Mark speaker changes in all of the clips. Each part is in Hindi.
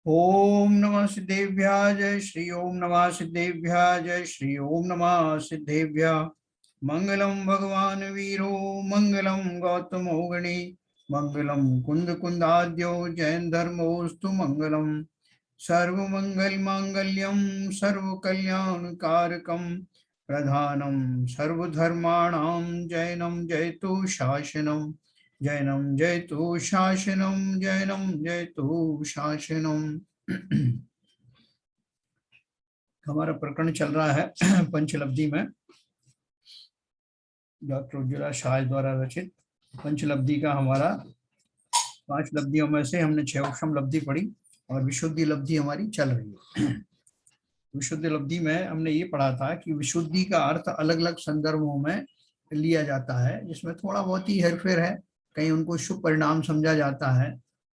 Speaker 1: ओम नमः सिद्धेभ्याय जय श्री ओम नमः सिद्धेभ्याय जय श्री ओम नमः सिद्धेभ्यः। मंगलम भगवान वीरो मंगलम गौतमो गणे मंगलम कुंद कुंदाद्यो जैन धर्मोस्तु मंगलम। सर्वमंगल मांगल्यम सर्व कल्याण कारकम प्रधानम सर्वधर्माणां जैनम जयतु शासनम। जैनम जयतु शासनम जैनम जयतु शासनम। हमारा प्रकरण चल रहा है पंचलब्धि में, डॉक्टर उज्ज्वला शाह द्वारा रचित पंचलब्धि का। हमारा 5 लब्धियों में से हमने 6 उपशम लब्धि पढ़ी और विशुद्धि लब्धि हमारी चल रही है। विशुद्धि लब्धि में हमने ये पढ़ा था कि विशुद्धि का अर्थ अलग अलग संदर्भों में लिया जाता है, जिसमें थोड़ा बहुत ही हेरफेर है। कहीं उनको शुभ परिणाम समझा जाता है,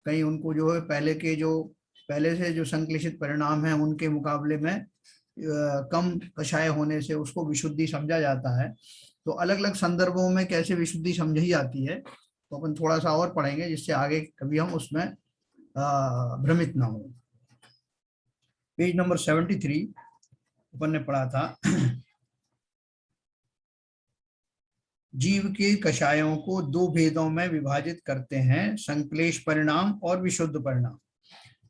Speaker 1: कहीं उनको जो है पहले से जो संक्लेशित परिणाम है उनके मुकाबले में कम कषाय होने से उसको विशुद्धि समझा जाता है। तो अलग अलग संदर्भों में कैसे विशुद्धि समझी जाती है तो अपन थोड़ा सा और पढ़ेंगे, जिससे आगे कभी हम उसमें भ्रमित ना हो। पेज नंबर 73 अपन ने पढ़ा था जीव के कषायों को 2 भेदों में विभाजित करते हैं, संक्लेश परिणाम और विशुद्ध परिणाम।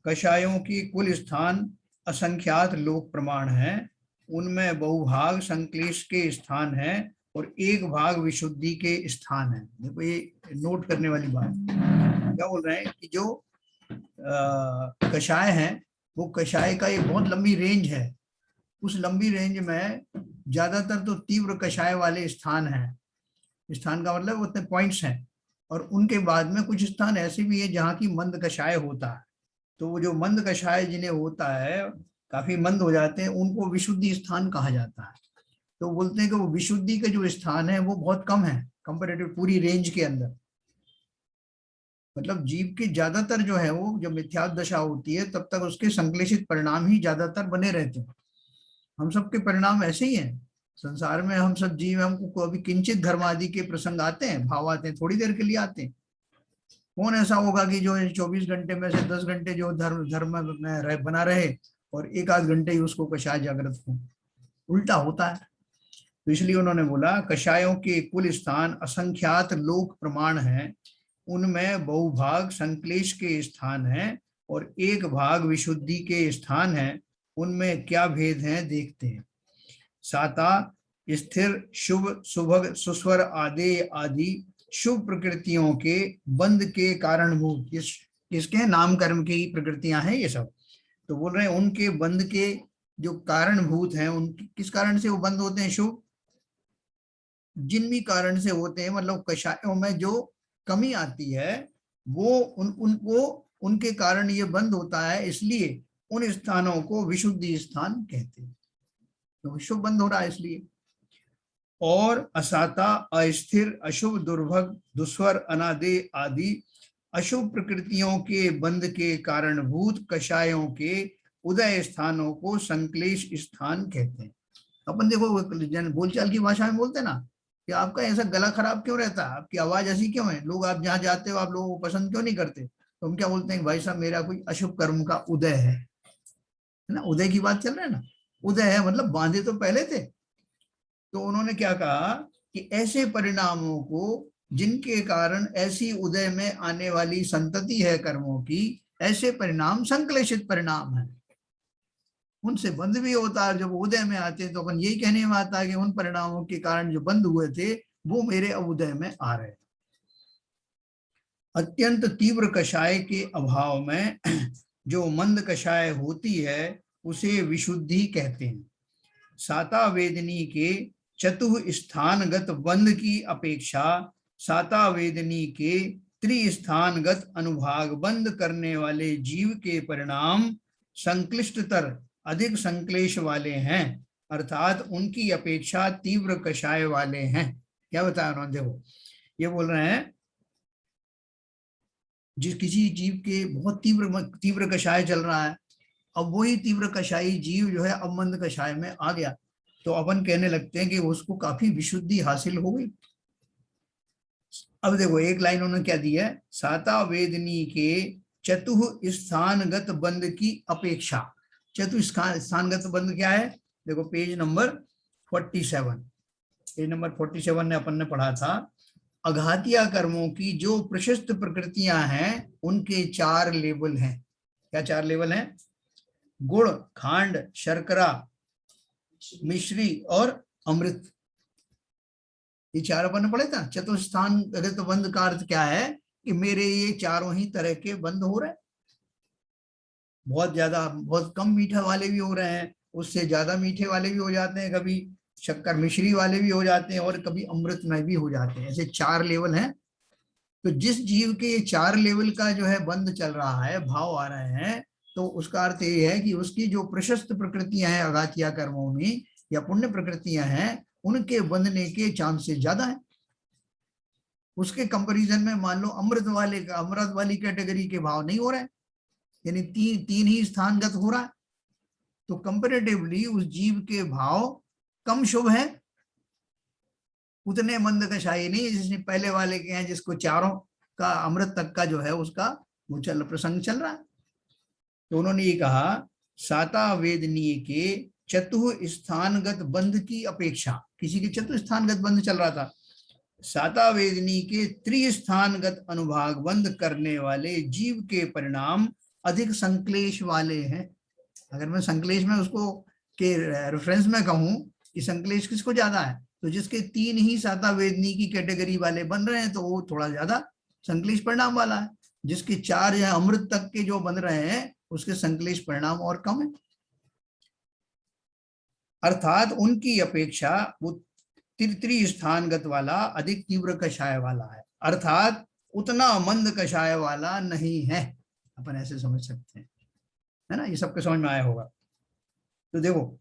Speaker 1: कषायों की कुल स्थान असंख्यात लोक प्रमाण है, उनमें बहुभाग संक्लेश के स्थान है और एक भाग विशुद्धि के स्थान है। देखो ये नोट करने वाली बात क्या बोल रहे हैं कि जो कषाय है वो कषाय का एक बहुत लंबी रेंज है। उस लंबी रेंज में ज्यादातर तो तीव्र कषाय वाले स्थान हैं। स्थान का मतलब उतने पॉइंट्स हैं, और उनके बाद में कुछ स्थान ऐसे भी है जहाँ की मंद कषाय होता है। तो वो जो मंद कषाय जिन्हें होता है, काफी मंद हो जाते हैं, उनको विशुद्धि स्थान कहा जाता है। तो बोलते हैं कि वो विशुद्धि के जो स्थान है वो बहुत कम है कंपेरेटिव पूरी रेंज के अंदर। मतलब जीव के ज्यादातर जो है वो जब मिथ्यात्व दशा होती है तब तक उसके संश्लेषित परिणाम ही ज्यादातर बने रहते हैं। हम सबके परिणाम ऐसे ही हैं संसार में। हम सब जीव, हमको अभी किंचित धर्म आदि के प्रसंग आते हैं, भाव आते हैं, थोड़ी देर के लिए आते हैं। कौन ऐसा होगा कि जो 24 घंटे में से 10 घंटे जो धर्म में बना रहे और एक आध घंटे ही उसको कषाय जागृत हो? उल्टा होता है। तो इसलिए उन्होंने बोला कषायों के कुल स्थान असंख्यात लोक प्रमाण है, उनमें बहुभाग संक्लेश के स्थान है और एक भाग विशुद्धि के स्थान है। उनमें क्या भेद है देखते हैं। साता स्थिर शुभ सुभग सुस्वर आदि आदि शुभ प्रकृतियों के बंध के कारणभूत, इसके नाम कर्म की प्रकृतियां हैं ये सब। तो बोल रहे हैं उनके बंध के जो कारणभूत हैं, उन किस कारण से वो बंद होते हैं? शुभ जिन भी कारण से होते हैं, मतलब कषायों में जो कमी आती है वो उनको उनके कारण ये बंद होता है, इसलिए उन स्थानों को विशुद्धि स्थान कहते हैं। तो शुभ बंद हो रहा है इसलिए। और असाता अस्थिर अशुभ दुर्भग दुस्वर अनादि आदि अशुभ प्रकृतियों के बंध के कारणभूत कषायों के उदय स्थानों को संक्लेश स्थान कहते हैं। अपन देखो बोलचाल की भाषा में बोलते ना कि आपका ऐसा गला खराब क्यों रहता है, आपकी आवाज ऐसी क्यों है, लोग आप जहाँ जाते हो आप लोगों को पसंद क्यों नहीं करते? तो हम क्या बोलते हैं, भाई साहब मेरा कोई अशुभ कर्म का उदय है ना। उदय की बात चल रहा है ना, उदय है मतलब बांधे तो पहले थे। तो उन्होंने क्या कहा कि ऐसे परिणामों को जिनके कारण ऐसी उदय में आने वाली संतति है कर्मों की, ऐसे परिणाम संक्लेशित परिणाम है। उनसे बंद भी होता है, जब उदय में आते हैं तो अपन यही कहने में आता है कि उन परिणामों के कारण जो बंद हुए थे वो मेरे उदय में आ रहे। अत्यंत तीव्र कषाय के अभाव में जो मंद कषाय होती है उसे विशुद्धि कहते हैं। साता वेदनी के चतुस्थानगत बंध की अपेक्षा साता वेदनी के त्रिस्थानगत अनुभाग बंद करने वाले जीव के परिणाम संक्लिष्टतर अधिक संक्लेश वाले हैं, अर्थात उनकी अपेक्षा तीव्र कषाय वाले हैं। क्या बताया उन्होंने? देखो ये बोल रहे हैं जिस किसी जीव के बहुत तीव्र कषाय चल रहा है, अब वही तीव्र कषाई जीव जो है अब मंद कषाय में आ गया, तो अपन कहने लगते हैं कि उसको काफी विशुद्धि हासिल हो गई। अब देखो एक लाइन उन्होंने क्या दी है, साता वेदनी के चतुः स्थानगत बंध की अपेक्षा। चतुः स्थानगत बंध क्या है? देखो पेज नंबर 47, पेज नंबर 47 ने अपन ने पढ़ा था, अघातिया कर्मों की जो प्रशस्त प्रकृतियां हैं उनके 4 लेवल हैं। क्या 4 लेवल हैं? गुड़, खांड, शर्करा, मिश्री और अमृत। ये 4 अपन ने पढ़े था। चतुस्थान गत बंध का अर्थ क्या है कि मेरे ये चारों ही तरह के बंद हो रहे हैं। बहुत ज्यादा, बहुत कम मीठा वाले भी हो रहे हैं, उससे ज्यादा मीठे वाले भी हो जाते हैं, कभी शक्कर मिश्री वाले भी हो जाते हैं और कभी अमृत में भी हो जाते हैं। ऐसे 4 लेवल हैं। तो जिस जीव के ये 4 लेवल का जो है बंद चल रहा है, भाव आ रहे हैं, तो उसका अर्थ ये है कि उसकी जो प्रशस्त प्रकृतियां हैं अघातिया कर्मों में या पुण्य प्रकृतियां हैं, उनके बंधने के चांसेस ज्यादा है। उसके कंपैरिजन में मान लो अमृत वाली कैटेगरी के भाव नहीं हो रहे हैं, यानी तीन ही स्थानगत हो रहा है। तो कंपैरेटिवली उस जीव के भाव कम शुभ है, उतने मंद कषाय नहीं है जिसने पहले वाले के हैं, जिसको चारों का अमृत तक का जो है उसका वो प्रसंग चल रहा है। तो उन्होंने ये कहा साता वेदनीय के चतुः स्थानगत बंध की अपेक्षा, किसी के चतुः स्थानगत बंध चल रहा था, साता वेदनी के त्रिस्थानगत अनुभाग बंद करने वाले जीव के परिणाम अधिक संक्लेश वाले हैं। अगर मैं संक्लेश में उसको के रेफरेंस में कहूं कि संक्लेश किसको ज्यादा है, तो जिसके 3 ही साता वेदनी की कैटेगरी वाले बन रहे हैं तो वो थोड़ा ज्यादा संक्लेश परिणाम वाला है। जिसके 4 या अमृत तक के जो बन रहे हैं उसके संक्लेश परिणाम और कम है। अर्थात उनकी अपेक्षा वो त्रिस्थानगत वाला अधिक तीव्र कषाय वाला है, अर्थात उतना मंद कषाय वाला नहीं है। अपन ऐसे समझ सकते हैं, है ना? ये सबके समझ में आया होगा। तो देखो,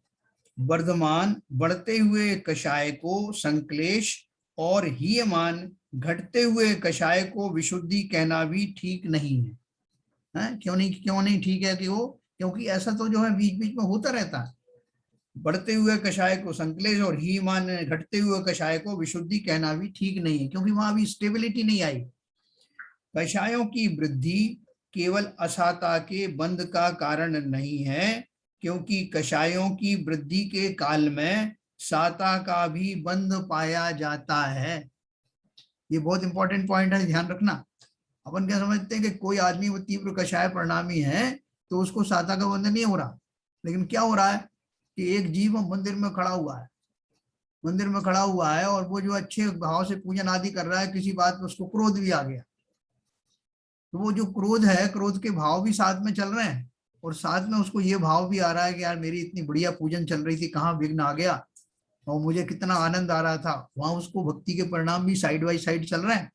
Speaker 1: वर्धमान बढ़ते हुए कषाय को संक्लेश और हीयमान घटते हुए कषाय को विशुद्धि कहना भी ठीक नहीं है। क्यों नहीं ठीक है कि वो, क्योंकि ऐसा तो जो है बीच बीच में होता रहता है। बढ़ते हुए कषाय को संक्लेश और हीयमान घटते हुए कषाय को विशुद्धि कहना भी ठीक नहीं है, क्योंकि वहां भी स्टेबिलिटी नहीं आई। कषायों की वृद्धि केवल असाता के बंध का कारण नहीं है, क्योंकि कषायों की वृद्धि के काल में साता का भी बंध पाया जाता है। ये बहुत इंपॉर्टेंट पॉइंट है, ध्यान रखना। अपन क्या समझते हैं कि कोई आदमी वो तीव्र कषाय परिणामी है तो उसको साता का बंध नहीं हो रहा, लेकिन क्या हो रहा है कि एक जीव मंदिर में खड़ा हुआ है और वो जो अच्छे भाव से पूजन आदि कर रहा है, किसी बात पर उसको क्रोध भी आ गया, तो वो जो क्रोध है, क्रोध के भाव भी साथ में चल रहे हैं और साथ में उसको ये भाव भी आ रहा है कि यार मेरी इतनी बढ़िया पूजन चल रही थी, कहाँ विघ्न आ गया और मुझे कितना आनंद आ रहा था। वहां उसको भक्ति के परिणाम भी साइड बाई साइड चल रहे हैं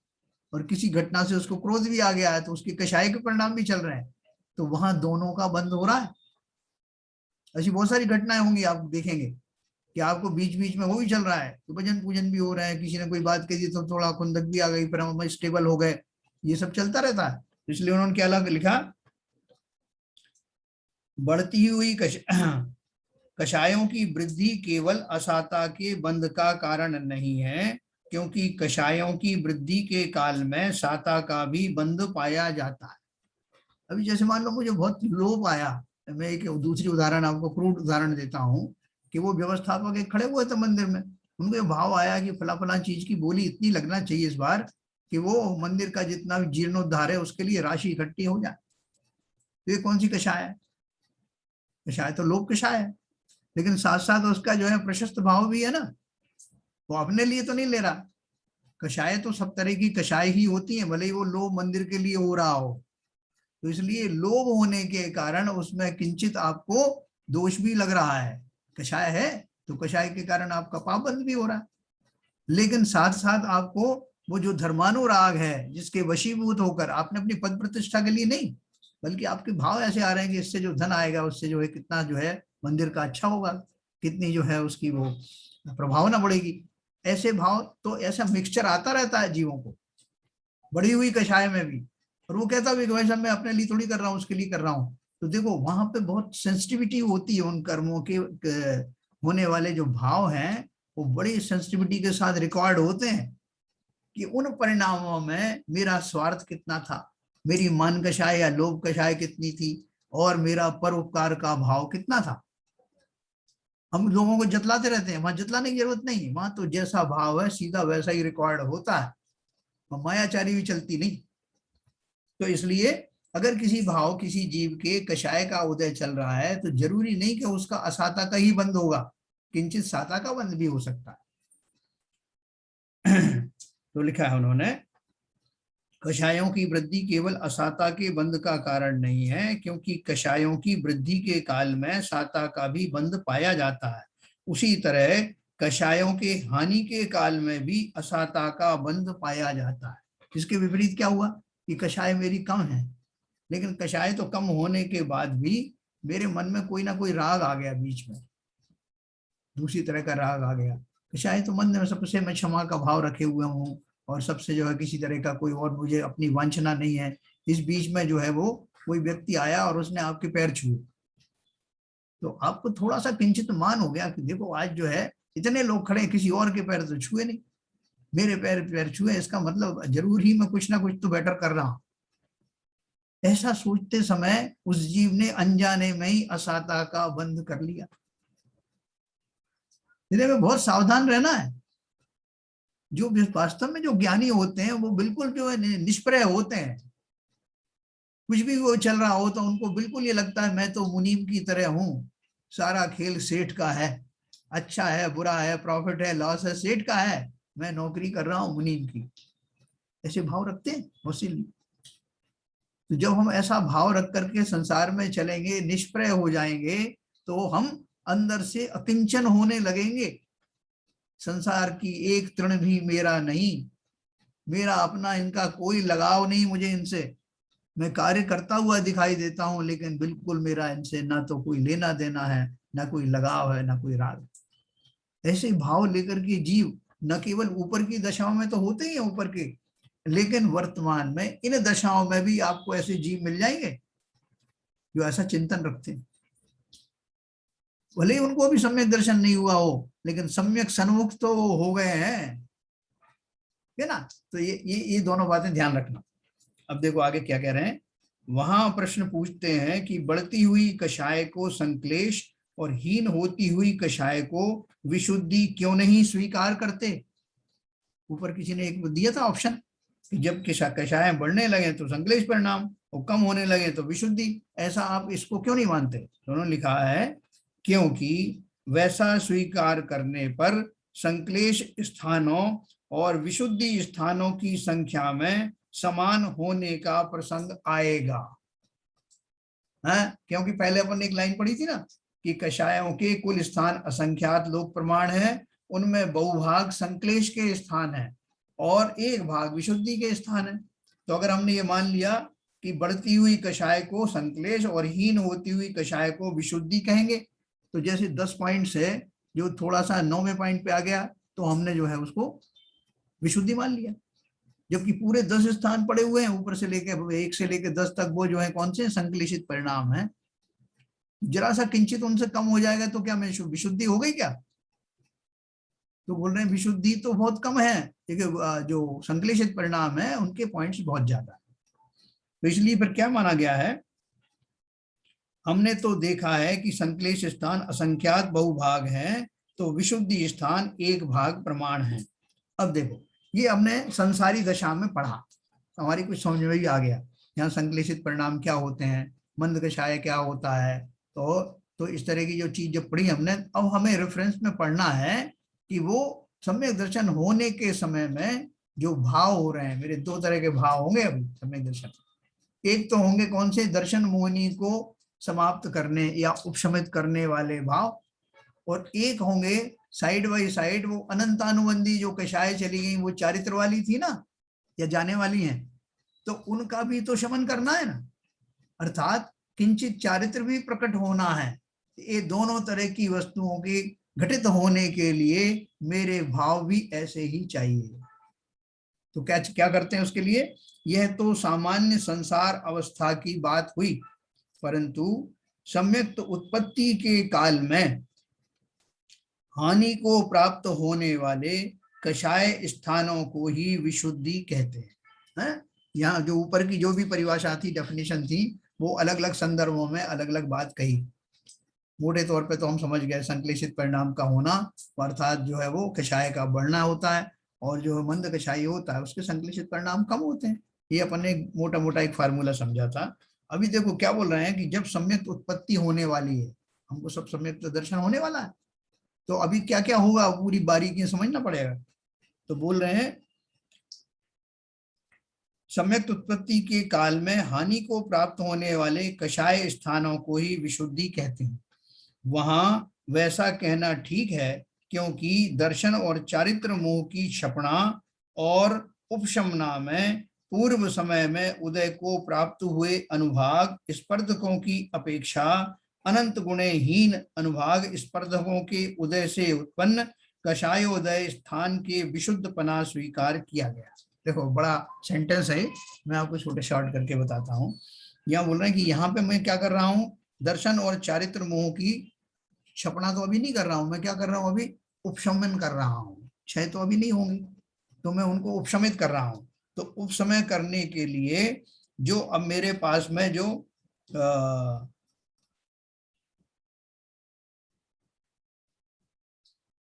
Speaker 1: और किसी घटना से उसको क्रोध भी आ गया है तो उसके कषाय के परिणाम भी चल रहे हैं, तो वहां दोनों का बंद हो रहा है। ऐसी बहुत सारी घटनाएं होंगी, आप देखेंगे कि आपको बीच बीच में वो भी चल रहा है, तो भजन पूजन भी हो रहे हैं, किसी ने कोई बात कही तो थोड़ा खुंदक भी आ गई, फिर हम स्टेबल हो गए, ये सब चलता रहता है। इसलिए उन्होंने क्या लिखा, बढ़ती हुई कषायों की वृद्धि केवल असाता के बंध का कारण नहीं है, क्योंकि कषायों की वृद्धि के काल में साता का भी बंध पाया जाता है। अभी जैसे मान लो मुझे बहुत लोभ आया, मैं एक दूसरी उदाहरण आपको क्रूड उदाहरण देता हूँ कि वो व्यवस्थापक एक खड़े हुए थे मंदिर में, उनको ये भाव आया कि फला फला चीज की बोली इतनी लगना चाहिए इस बार कि वो मंदिर का जितना भी जीर्णोद्धार है उसके लिए राशि इकट्ठी हो जाए। तो ये कौन सी कषाय है? कषाय तो लोभ कषाय है, लेकिन साथ साथ उसका जो है प्रशस्त भाव भी है ना, वो अपने लिए तो नहीं ले रहा। कषाय तो सब तरह की कषाय ही होती है, भले ही वो लोभ मंदिर के लिए हो रहा हो। तो इसलिए लोभ होने के कारण उसमें किंचित आपको दोष भी लग रहा है। कषाय है तो कषाय के कारण आपका पापबंध भी हो रहा है, लेकिन साथ साथ आपको वो जो धर्मानुराग है, जिसके वशीभूत होकर आपने अपनी पद प्रतिष्ठा के लिए नहीं, बल्कि आपके भाव ऐसे आ रहे हैं कि इससे जो धन आएगा उससे जो है कितना जो है मंदिर का अच्छा होगा, कितनी जो है उसकी वो प्रभावना बढ़ेगी, ऐसे भाव। तो ऐसा मिक्सचर आता रहता है जीवों को बढ़ी हुई कषाय में भी, और वो कहता है कि वैसा मैं अपने लिए थोड़ी कर रहा हूँ, उसके लिए कर रहा हूँ। तो देखो वहां पे बहुत सेंसिटिविटी होती है, उन कर्मों के होने वाले जो भाव हैं वो बड़ी सेंसिटिविटी के साथ रिकॉर्ड होते हैं कि उन परिणामों में मेरा स्वार्थ कितना था, मेरी मन कषाय या लोभ कषाय कितनी थी, और मेरा परोपकार का भाव कितना था। हम लोगों को जतलाते रहते हैं, वहां जतलाने की जरूरत नहीं है, वहां तो जैसा भाव है सीधा वैसा ही रिकॉर्ड होता है, मायाचारी भी चलती नहीं। तो इसलिए अगर किसी भाव, किसी जीव के कषाय का उदय चल रहा है तो जरूरी नहीं कि उसका असाता का ही बंद होगा, किंचित साता का बंद भी हो सकता है। तो लिखा है उन्होंने, कषायों की वृद्धि केवल असाता के बंद का कारण नहीं है, क्योंकि कषायों की वृद्धि के काल में साता का भी बंद पाया जाता है। उसी तरह कषायों के हानि के काल में भी असाता का बंद पाया जाता है। इसके विपरीत क्या हुआ कि कषाय मेरी कम है, लेकिन कषाय तो कम होने के बाद भी मेरे मन में कोई ना कोई राग आ गया, बीच में दूसरी तरह का राग आ गया। कषाय तो मन में सबसे मैं क्षमा का भाव रखे हुए हूँ, और सबसे जो है किसी तरह का कोई और मुझे अपनी वांछना नहीं है। इस बीच में जो है वो कोई व्यक्ति आया और उसने आपके पैर छुए, तो आपको थोड़ा सा किंचित मान हो गया कि देखो आज जो है इतने लोग खड़े, किसी और के पैर तो छुए नहीं, मेरे पैर पैर छुए, इसका मतलब जरूर ही मैं कुछ ना कुछ तो बेटर कर रहा हूं। ऐसा सोचते समय उस जीव ने अनजाने में ही असाता का बंद कर लिया। इसलिए बहुत सावधान रहना है। जो वास्तव में जो ज्ञानी होते हैं वो बिल्कुल जो है निष्प्रय होते हैं, कुछ भी वो चल रहा हो तो उनको बिल्कुल ये लगता है मैं तो मुनीम की तरह हूँ, सारा खेल सेठ का है, अच्छा है बुरा है, प्रॉफिट है लॉस है, सेठ का है, मैं नौकरी कर रहा हूँ मुनीम की। ऐसे भाव रखते हैं बहुत सी। तो जब हम ऐसा भाव रख करके संसार में चलेंगे, निष्प्रय हो जाएंगे, तो हम अंदर से अकिंचन होने लगेंगे। संसार की एक तृण भी मेरा नहीं, मेरा अपना इनका कोई लगाव नहीं, मुझे इनसे, मैं कार्य करता हुआ दिखाई देता हूं लेकिन बिल्कुल मेरा इनसे ना तो कोई लेना देना है, ना कोई लगाव है, ना कोई राग। ऐसे भाव लेकर के जीव न केवल ऊपर की दशाओं में तो होते ही हैं ऊपर के, लेकिन वर्तमान में इन दशाओं में भी आपको ऐसे जीव मिल जाएंगे जो ऐसा चिंतन रखते हैं। भले ही उनको भी सम्यक दर्शन नहीं हुआ हो, लेकिन सम्यक सन्मुख तो हो गए हैं, है ना। तो ये दोनों बातें ध्यान रखना। अब देखो आगे क्या कह रहे हैं। वहां प्रश्न पूछते हैं कि बढ़ती हुई कषाय को संक्लेश और हीन होती हुई कषाय को विशुद्धि क्यों नहीं स्वीकार करते। ऊपर किसी ने एक दिया था ऑप्शन कि जब कषाय बढ़ने लगे तो संक्लेश परिणाम, और कम होने लगे तो विशुद्धि, ऐसा आप इसको क्यों नहीं मानते। तो उन्होंने लिखा है क्योंकि वैसा स्वीकार करने पर संक्लेश स्थानों और विशुद्धि स्थानों की संख्या में समान होने का प्रसंग आएगा। है क्योंकि पहले अपन ने एक लाइन पढ़ी थी ना कि कषायों के कुल स्थान असंख्यात लोक प्रमाण है, उनमें बहुभाग संक्लेश के स्थान है और एक भाग विशुद्धि के स्थान है। तो अगर हमने ये मान लिया कि बढ़ती हुई कषाय को संक्लेश और हीन होती हुई कषाय को विशुद्धि कहेंगे, तो जैसे 10 पॉइंट्स है जो थोड़ा सा 9वें पॉइंट पे आ गया तो हमने जो है उसको विशुद्धि मान लिया, जबकि पूरे 10 स्थान पड़े हुए हैं ऊपर से लेके 1 से लेके 10 तक, वो जो है कौन से संक्लेशित परिणाम है। जरा सा किंचित उनसे कम हो जाएगा तो क्या मैं विशुद्धि हो गई क्या। तो बोल रहे हैं विशुद्धि तो बहुत कम है, क्योंकि जो संक्लेशित परिणाम है उनके पॉइंट्स बहुत ज्यादा है। तो इसलिए फिर क्या माना गया है, हमने तो देखा है कि संक्लेश स्थान असंख्यात बहुभाग हैं, तो विशुद्धि स्थान एक भाग प्रमाण है। अब देखो ये हमने संसारी दशा में पढ़ा, हमारी कुछ समझ में भी आ गया, यहाँ संक्लेशित परिणाम क्या होते हैं, मंद कषाय क्या होता है। तो इस तरह की जो चीज जब पढ़ी हमने, अब हमें रेफरेंस में पढ़ना है कि वो सम्यक दर्शन होने के समय में जो भाव हो रहे हैं, मेरे 2 तरह के भाव होंगे अभी सम्यक दर्शन। एक तो होंगे कौन से, दर्शन मोहिनी को समाप्त करने या उपशमित करने वाले भाव, और एक होंगे साइड बाई साइड वो अनंतानुबंधी जो कषाय चली गई, वो चारित्र वाली थी ना या जाने वाली हैं, तो उनका भी तो शमन करना है ना, अर्थात किंचित चारित्र भी प्रकट होना है। ये दोनों तरह की वस्तुओं के घटित होने के लिए मेरे भाव भी ऐसे ही चाहिए। तो क्या क्या करते हैं उसके लिए, यह तो सामान्य संसार अवस्था की बात हुई, परंतु सम्यक्त उत्पत्ति के काल में हानि को प्राप्त होने वाले कषाय स्थानों को ही विशुद्धि कहते हैं। यहाँ जो ऊपर की जो भी परिभाषा थी, डेफिनेशन थी, वो अलग अलग संदर्भों में अलग अलग बात कही। मोटे तौर पे तो हम समझ गए संश्लेषित परिणाम का होना अर्थात जो है वो कषाय का बढ़ना होता है, और जो मंद कषाय होता है उसके संश्लेषित परिणाम कम होते हैं। ये अपन ने मोटा मोटा एक फार्मूला समझा था। अभी देखो क्या बोल रहे हैं कि जब सम्यक उत्पत्ति होने वाली है, हमको सब सम्यक दर्शन होने वाला है, तो अभी क्या क्या होगा पूरी बारीकी समझना पड़ेगा। तो बोल रहे हैं सम्यक उत्पत्ति के काल में हानि को प्राप्त होने वाले कषाय स्थानों को ही विशुद्धि कहते हैं। वहां वैसा कहना ठीक है, क्योंकि दर्शन और चारित्र मोह की क्षपणा और उपशमना में पूर्व समय में उदय को प्राप्त हुए अनुभाग स्पर्धकों की अपेक्षा अनंत गुणहीन अनुभाग स्पर्धकों के उदय से उत्पन्न कषायोदय स्थान के विशुद्धपना स्वीकार किया गया। देखो बड़ा सेंटेंस है, मैं आपको छोटे शॉर्ट करके बताता हूँ। यहाँ बोल रहे हैं कि यहाँ पे मैं क्या कर रहा हूँ, दर्शन और चारित्र मोह की क्षपणा तो अभी नहीं कर रहा हूं, मैं क्या कर रहा हूं अभी, उपशमन कर रहा हूं। क्षय तो अभी नहीं होंगे, तो मैं उनको उपशमित कर रहा हूं। तो उपशमय करने के लिए जो अब मेरे पास में जो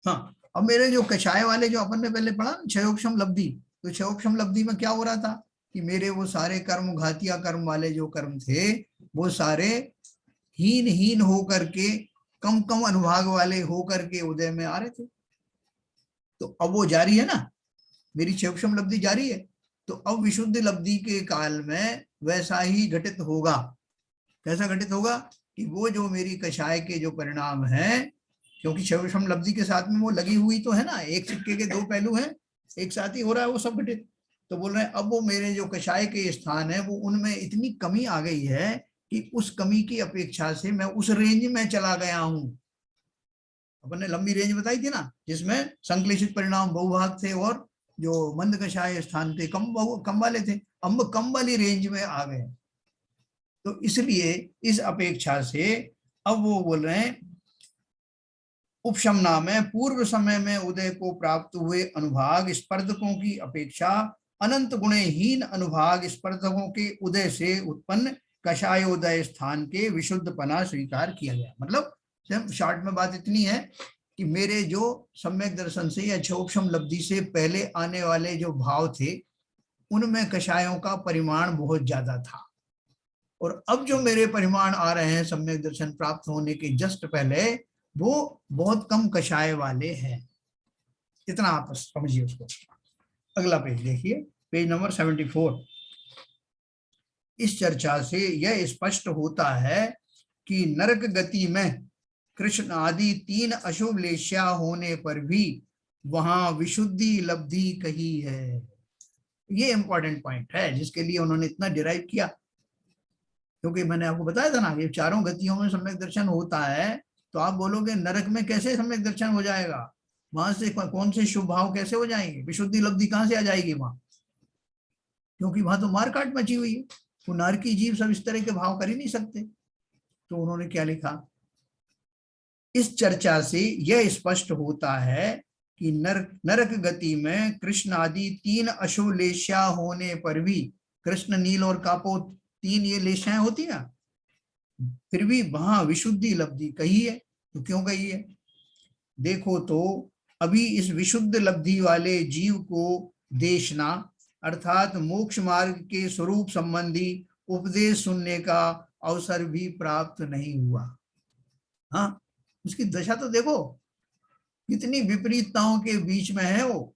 Speaker 1: हाँ, अब मेरे जो कषाय वाले जो अपन ने पहले पढ़ा ना क्षयोपशम लब्धि, तो क्षयोपशम लब्धि में क्या हो रहा था कि मेरे वो सारे कर्म घातिया कर्म वाले जो कर्म थे वो सारे हीन हीन होकर के कम कम अनुभाग वाले होकर के उदय में आ रहे थे। तो अब वो जारी है ना, मेरी क्षयोपशम लब्धि जारी है। तो अब विशुद्ध लब्धि के काल में वैसा ही घटित होगा। कैसा घटित होगा कि वो जो मेरी कषाय के जो परिणाम है, क्योंकि क्षयोपशम लब्धि के साथ में वो लगी हुई तो है ना, एक सिक्के के दो पहलू हैं, एक साथ ही हो रहा है वो सब घटित। तो बोल रहे हैं अब वो मेरे जो कषाय के स्थान है वो उनमें इतनी कमी आ गई है कि उस कमी की अपेक्षा से मैं उस रेंज में चला गया हूं। अपन ने लंबी रेंज बताई थी ना, जिसमें संश्लेषित परिणाम बहुभाग थे और जो मंद कषाय स्थान थे कम वाले थे। अब कम वाली रेंज में आ गए। तो इसलिए इस अपेक्षा से अब वो बोल रहे हैं उपशमना में पूर्व समय में उदय को प्राप्त हुए अनुभाग स्पर्धकों की अपेक्षा अनंत गुणहीन अनुभाग स्पर्धकों के उदय से उत्पन्न कषायोदय स्थान के विशुद्धपना स्वीकार किया गया। मतलब शॉर्ट में बात इतनी है कि मेरे जो सम्यक दर्शन से या क्षोपशम लब्धि से पहले आने वाले जो भाव थे उनमें कषायों का परिमाण बहुत ज्यादा था, और अब जो मेरे परिमाण आ रहे हैं सम्यक दर्शन प्राप्त होने के जस्ट पहले वो बहुत कम कषाय वाले हैं। इतना आप समझिए उसको। अगला पेज देखिए, पेज नंबर 74। इस चर्चा से यह स्पष्ट होता है कि नरक गति में कृष्ण आदि तीन अशुभ लेश्या होने पर भी वहां विशुद्धि लब्धि कही है। ये इंपॉर्टेंट पॉइंट है जिसके लिए उन्होंने इतना डिराइव किया, क्योंकि मैंने आपको बताया था ना ये चारों गतियों में सम्यक दर्शन होता है। तो आप बोलोगे नरक में कैसे सम्यक दर्शन हो जाएगा, वहां से कौन से शुभ भाव कैसे हो जाएंगे, विशुद्धि लब्धि कहां से आ जाएगी वहां, क्योंकि वहां तो मारकाट मची हुई है, वो नारकी जीव सब इस तरह के भाव कर ही नहीं सकते। तो उन्होंने क्या लिखा, इस चर्चा से यह स्पष्ट होता है कि नरक गति में कृष्ण आदि तीन अशुभ लेश्या होने पर भी, कृष्ण नील और कापोत तीन ये लेशाएं होती ना, फिर भी वहां विशुद्धि लब्धि कही है। तो क्यों कही है, देखो तो अभी इस विशुद्ध लब्धि वाले जीव को देशना अर्थात मोक्ष मार्ग के स्वरूप संबंधी उपदेश सुनने का अवसर भी प्राप्त नहीं हुआ। हाँ, उसकी दशा तो देखो कितनी विपरीतताओं के बीच में है वो।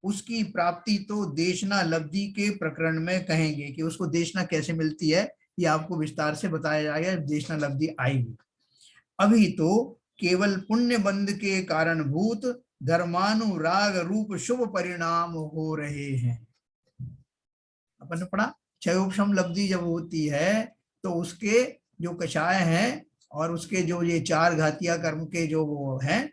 Speaker 1: उसकी प्राप्ति तो देशना लब्धि के प्रकरण में कहेंगे कि उसको देशना कैसे मिलती है, ये आपको विस्तार से बताया जाएगा, देशना लब्धि आएगी। अभी तो केवल पुण्य बंध के कारणभूत धर्मानुराग रूप शुभ परिणाम हो रहे हैं। अपन ने पढ़ा क्षयोपशम लब्धि जब होती है तो उसके जो कषाय हैं और उसके जो ये चार घातिया कर्म के जो वो हैं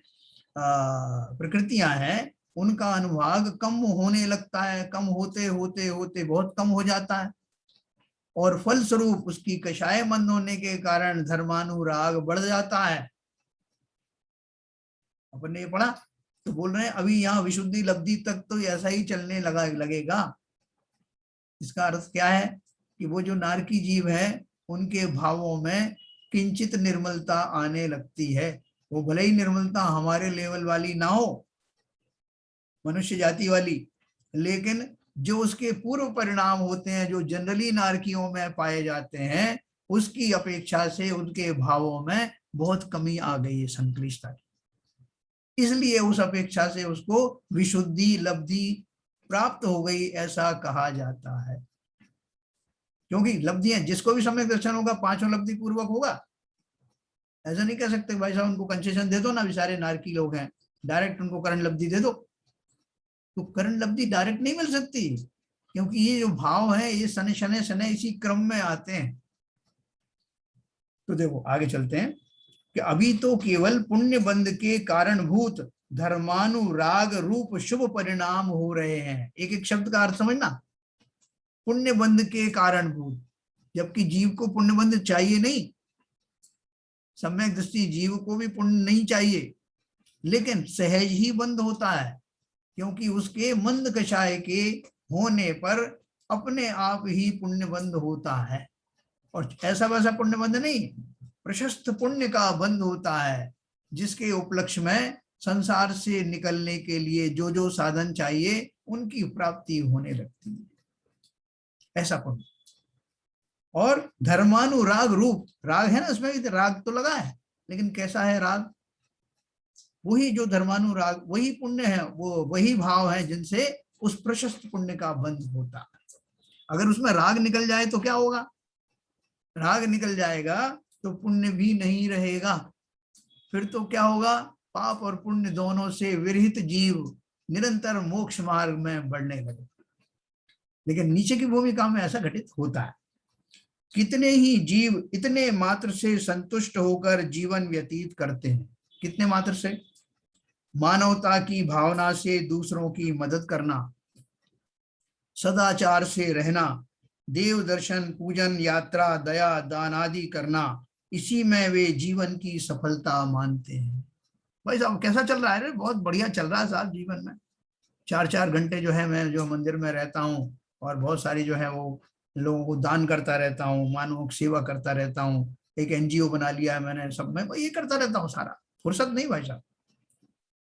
Speaker 1: प्रकृतियां हैं, उनका अनुभाग कम होने लगता है, कम होते होते होते बहुत कम हो जाता है, और फलस्वरूप उसकी कषाय मंद होने के कारण धर्मानुराग बढ़ जाता है। अपन ने पढ़ा। तो बोल रहे हैं अभी यहाँ विशुद्धि लब्धि तक तो ऐसा ही चलने लगेगा। इसका अर्थ क्या है कि वो जो नारकी जीव है उनके भावों में किंचित निर्मलता आने लगती है। वो भले ही निर्मलता हमारे लेवल वाली ना हो, मनुष्य जाति वाली, लेकिन जो उसके पूर्व परिणाम होते हैं जो जनरली नारकियों में पाए जाते हैं, उसकी अपेक्षा से उनके भावों में बहुत कमी आ गई है संक्लिष्टता की। इसलिए उस अपेक्षा से उसको विशुद्धि लब्धि प्राप्त हो गई ऐसा कहा जाता है। क्योंकि लब्धियां जिसको भी सम्यक दर्शन होगा पांचों लब्धि पूर्वक होगा। ऐसा नहीं कह सकते भाई साहब उनको कंसेशन दे दो ना, भी सारे नारकी लोग हैं, डायरेक्ट उनको करण लब्धि दे दो। तो करण लब्धि डायरेक्ट नहीं मिल सकती, क्योंकि ये जो भाव है ये शनि शनि शनि इसी क्रम में आते हैं। तो देखो आगे चलते हैं कि अभी तो केवल पुण्य बंध के कारणभूत धर्मानुराग रूप शुभ परिणाम हो रहे हैं। एक एक शब्द का अर्थ समझना। पुण्य बंध के कारणभूत, जबकि जीव को पुण्य बंध चाहिए नहीं, सम्यक दृष्टि जीव को भी पुण्य नहीं चाहिए, लेकिन सहज ही बंध होता है, क्योंकि उसके मंद कषाय के होने पर अपने आप ही पुण्य बंध होता है। और ऐसा वैसा पुण्य बंध नहीं, प्रशस्त पुण्य का बंध होता है, जिसके उपलक्ष्य में संसार से निकलने के लिए जो जो साधन चाहिए उनकी प्राप्ति होने लगती है, ऐसा पुण्य। और धर्मानुराग रूप, राग है ना, इसमें भी राग तो लगा है, लेकिन कैसा है राग? वही जो धर्मानुराग, वही पुण्य है, वो वही भाव है जिनसे उस प्रशस्त पुण्य का बंध होता है। अगर उसमें राग निकल जाए तो क्या होगा? राग निकल जाएगा तो पुण्य भी नहीं रहेगा। फिर तो क्या होगा? पाप और पुण्य दोनों से विरहित जीव निरंतर मोक्ष मार्ग में बढ़ने लगे। लेकिन नीचे की भूमिका में ऐसा घटित होता है। कितने ही जीव इतने मात्र से संतुष्ट होकर जीवन व्यतीत करते हैं। कितने मात्र से? मानवता की भावना से दूसरों की मदद करना, सदाचार से रहना, देव दर्शन पूजन यात्रा दया दान आदि करना, इसी में वे जीवन की सफलता मानते हैं। भाई साहब कैसा चल रहा है? बहुत बढ़िया चल रहा है साहब जीवन में। 4-4 घंटे जो है मैं जो मंदिर में रहता हूँ और बहुत सारी जो है वो लोगों को दान करता रहता हूँ, मानवों की सेवा करता रहता हूँ। एक एनजीओ बना लिया है मैंने, सब में ये करता रहता हूँ सारा, फुर्सत नहीं भाई साहब।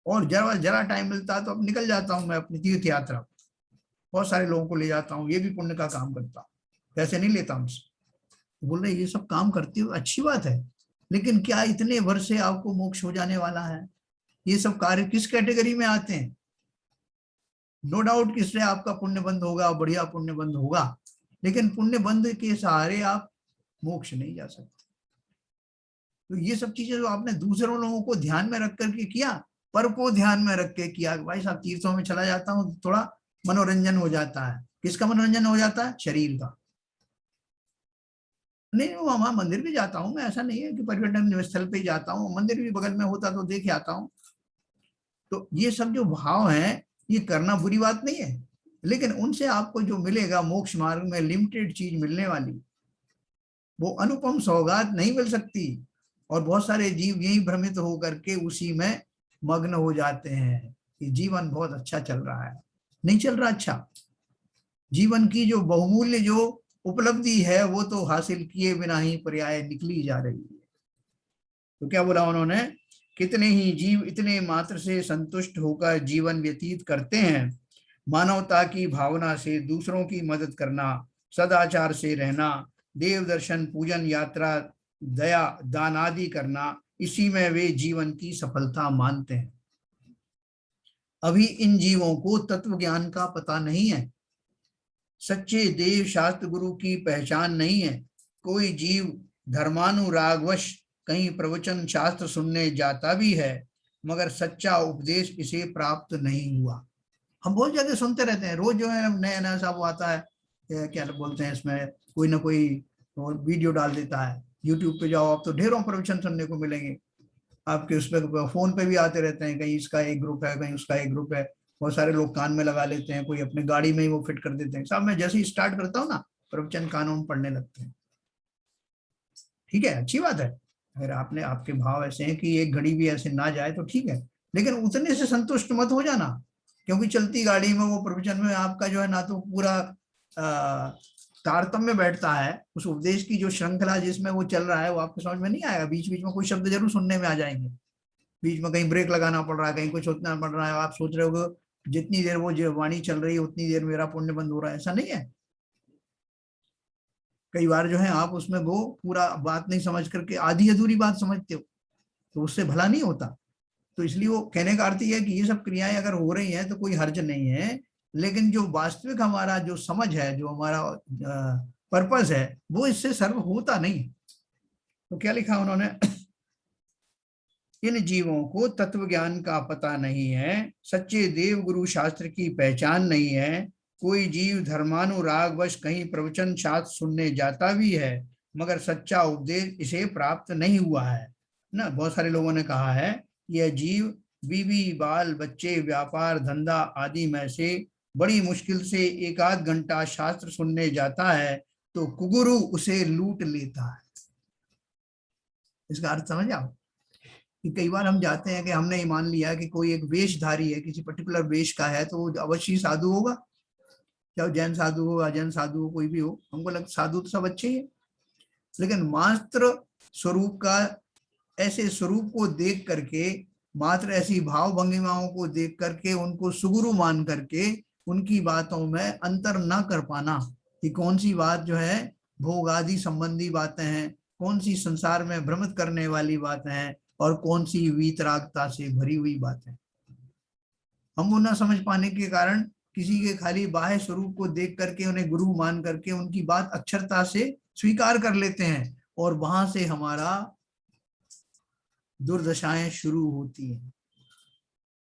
Speaker 1: और जरा जरा टाइम मिलता है तो अब निकल जाता हूँ मैं अपनी तीर्थ यात्रा, बहुत सारे लोगों को ले जाता हूँ, ये भी पुण्य का काम करता हूँ, पैसे नहीं लेता हमसे। बोल रहे ये सब काम करते हो अच्छी बात है, लेकिन क्या इतने वर्ष से आपको मोक्ष हो जाने वाला है? ये सब कार्य किस कैटेगरी में आते हैं? नो डाउट किससे आपका पुण्य बंद होगा, बढ़िया पुण्य बंद होगा, लेकिन पुण्य बंद के सहारे आप मोक्ष नहीं जा सकते। तो ये सब चीजें जो आपने दूसरों लोगों को ध्यान में रख करके किया, पर को ध्यान में रख के किया, भाई साहब तीर्थों में चला जाता हूँ थोड़ा मनोरंजन हो जाता है। किसका मनोरंजन हो जाता है? शरीर का। नहीं वो वहां मंदिर भी जाता हूँ मैं, ऐसा नहीं है कि पर्यटन स्थल पे ही जाता हूँ, मंदिर भी बगल में होता तो देख आता हूँ। तो ये सब जो भाव है ये करना बुरी बात नहीं है, लेकिन उनसे आपको जो मिलेगा मोक्ष मार्ग में लिमिटेड चीज मिलने वाली, वो अनुपम सौगात नहीं मिल सकती। और बहुत सारे जीव यही भ्रमित होकर के उसी में मग्न हो जाते हैं कि जीवन बहुत अच्छा चल रहा है। नहीं चल रहा अच्छा। जीवन की जो बहुमूल्य जो उपलब्धि है वो तो हासिल किए बिना ही पर्याय निकली जा रही है। तो क्या बोला उन्होंने? कितने ही जीव इतने मात्र से संतुष्ट होकर जीवन व्यतीत करते हैं। मानवता की भावना से दूसरों की मदद करना, सदाचार से रहना, देव दर्शन पूजन यात्रा दया दान आदि करना, इसी में वे जीवन की सफलता मानते हैं। अभी इन जीवों को तत्व ज्ञान का पता नहीं है, सच्चे देव शास्त्र गुरु की पहचान नहीं है। कोई जीव धर्मानुरागवश कहीं प्रवचन शास्त्र सुनने जाता भी है, मगर सच्चा उपदेश इसे प्राप्त नहीं हुआ। हम बहुत जगह सुनते रहते हैं, रोज जो है नया नया सा वो आता है, क्या बोलते हैं इसमें, कोई ना कोई वीडियो डाल देता है। यूट्यूब पे जाओ आप तो ढेरों प्रवचन सुनने को मिलेंगे आपके, उस पर फोन पे भी आते रहते हैं, कहीं इसका एक ग्रुप है कहीं उसका एक ग्रुप है। बहुत सारे लोग कान में लगा लेते हैं, कोई अपने गाड़ी में ही वो फिट कर देते हैं। साहब मैं जैसे ही स्टार्ट करता हूँ ना प्रवचन कानून पढ़ने लगते हैं। ठीक है, अच्छी बात है, अगर आपने आपके भाव ऐसे हैं कि एक घड़ी भी ऐसे ना जाए तो ठीक है, लेकिन उतने से संतुष्ट मत हो जाना, क्योंकि चलती गाड़ी में वो प्रवचन में आपका जो है ना तो पूरा तारतम्य बैठता है, उस उपदेश की जो श्रृंखला जिसमें वो चल रहा है, वो आपको समझ में नहीं आएगा। बीच बीच में कोई शब्द जरूर सुनने में आ जाएंगे, बीच में कहीं ब्रेक लगाना पड़ रहा है, कहीं कुछ सोचना पड़ रहा है, आप सोच रहे हो जितनी देर वो जो वाणी चल रही है उतनी देर मेरा पुण्य बंद हो रहा है, ऐसा नहीं है। कई बार जो है आप उसमें वो पूरा बात नहीं समझ करके आधी अधूरी बात समझते हो, तो उससे भला नहीं होता। तो इसलिए वो कहने का अर्थ यह है कि ये सब क्रियाएं अगर हो रही हैं तो कोई हर्ज नहीं है, लेकिन जो वास्तविक हमारा जो समझ है, जो हमारा पर्पस है, वो इससे सर्व होता नहीं। तो क्या लिखा उन्होंने, इन जीवों को तत्व ज्ञान का पता नहीं है, सच्चे देव गुरु शास्त्र की पहचान नहीं है। कोई जीव धर्मानुरागवश कहीं प्रवचन शास्त्र सुनने जाता भी है, मगर सच्चा उपदेश इसे प्राप्त नहीं हुआ है ना। बहुत सारे लोगों ने कहा है यह जीव बीवी बाल बच्चे व्यापार धंधा आदि में से बड़ी मुश्किल से एक आध घंटा शास्त्र सुनने जाता है तो कुगुरु उसे लूट लेता है। इसका अर्थ समझ आओ कि कई बार हम जाते हैं कि हमने ये मान लिया कि कोई एक वेशधारी है, किसी पर्टिकुलर वेश का है, तो वो अवश्य साधु होगा, चाहे जैन साधु हो अजैन साधु हो, कोई भी हो, हमको लगता साधु तो सब अच्छे ही है। लेकिन मात्र स्वरूप का, ऐसे स्वरूप को देख करके, मात्र ऐसी भाव भंगिमाओं को देख करके उनको सुगुरु मान करके उनकी बातों में अंतर न कर पाना कि कौन सी बात जो है भोग आदि संबंधी बातें हैं, कौन सी संसार में भ्रमित करने वाली बातें हैं, और कौन सी वीतरागता से भरी हुई बातें। हम वो न समझ पाने के कारण किसी के खाली बाह्य स्वरूप को देख करके उन्हें गुरु मान करके उनकी बात अक्षरता से स्वीकार कर लेते हैं, और वहां से हमारा दुर्दशाएं शुरू होती हैं।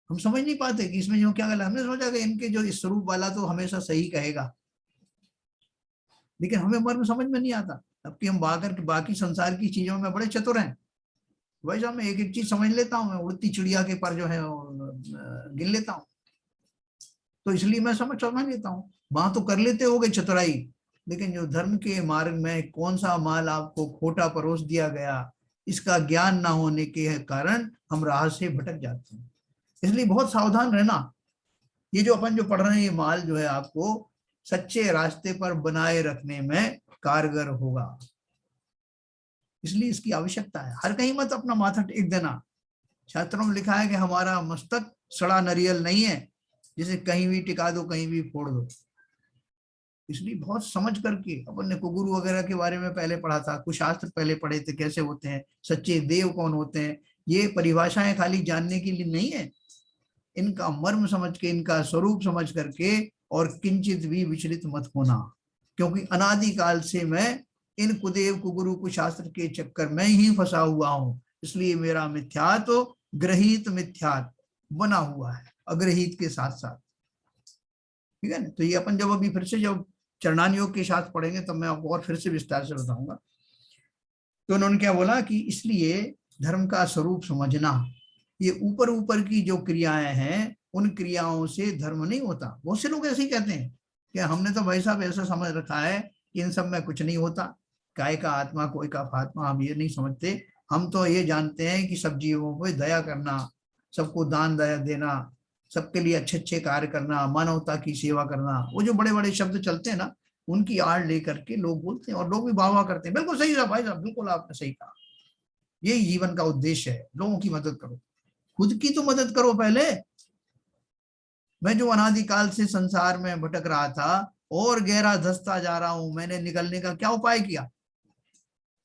Speaker 1: हम समझ नहीं पाते कि इसमें जो क्या गलत, हमने सोचा कि इनके जो इस स्वरूप वाला तो हमेशा सही कहेगा, लेकिन हमें मर्म समझ में नहीं आता। अब कि हम बाकी संसार की चीजों में बड़े चतुर हैं, भाई साहब मैं एक एक चीज समझ लेता हूँ, मैं उड़ती चिड़िया के पर जो है गिन लेता हूँ, तो इसलिए मैं समझ लेता हूँ। वहां तो कर लेते हो गए चतुराई, लेकिन जो धर्म के मार्ग में कौन सा माल आपको खोटा परोस दिया गया, इसका ज्ञान ना होने के कारण हम राह से भटक जाते हैं। इसलिए बहुत सावधान रहना। ये जो अपन जो पढ़ रहे हैं, ये माल जो है आपको सच्चे रास्ते पर बनाए रखने में कारगर होगा, इसलिए इसकी आवश्यकता है। हर कहीं मत अपना माथा टेक देना। शास्त्रों में लिखा है कि हमारा मस्तक सड़ा नरियल नहीं है, जिसे कहीं भी टिका दो कहीं भी फोड़ दो। इसलिए बहुत समझ करके, अपन ने कुगुरु वगैरह के बारे में पहले पढ़ा था, कुछ शास्त्र पहले पढ़े थे, कैसे होते हैं, सच्चे देव कौन होते हैं। ये परिभाषाएं खाली जानने के लिए नहीं है, इनका मर्म समझ के, इनका स्वरूप समझ करके, और किंचित भी विचलित मत होना। क्योंकि अनादिकाल से मैं इन कुदेव कुगुरु कुशास्त्र के चक्कर में ही फंसा हुआ हूं, इसलिए मेरा मिथ्यात्व ग्रहित मिथ्यात्व बना हुआ है, अग्रहित के साथ साथ। ठीक है ना। तो ये अपन जब अभी फिर से जब चरणान योग के साथ पढ़ेंगे तब मैं आपको और फिर से विस्तार से बताऊंगा। तो उन्होंने क्या बोला कि इसलिए धर्म का स्वरूप समझना, ये ऊपर ऊपर की जो क्रियाएं हैं उन क्रियाओं से धर्म नहीं होता। बहुत से लोग ऐसे ही कहते हैं कि हमने तो भाई साहब ऐसा समझ रखा है कि इन सब में कुछ नहीं होता, काय का आत्मा कोई का फात्मा, हम ये नहीं समझते। हम तो ये जानते हैं कि सब जीवों को दया करना, सबको दान दया देना, सबके लिए अच्छे अच्छे कार्य करना, मानवता की सेवा करना, वो जो बड़े बड़े शब्द चलते हैं ना, उनकी आड़ लेकर के लोग बोलते हैं और लोग भी वाह वाह करते हैं। बिल्कुल सही था भाई साहब, बिल्कुल आपने सही कहा, यही जीवन का उद्देश्य है, लोगों की मदद करो, खुद की तो मदद करो पहले। मैं जो अनादिकाल से संसार में भटक रहा था और गहरा धंसता जा रहा हूं, मैंने निकलने का क्या उपाय किया?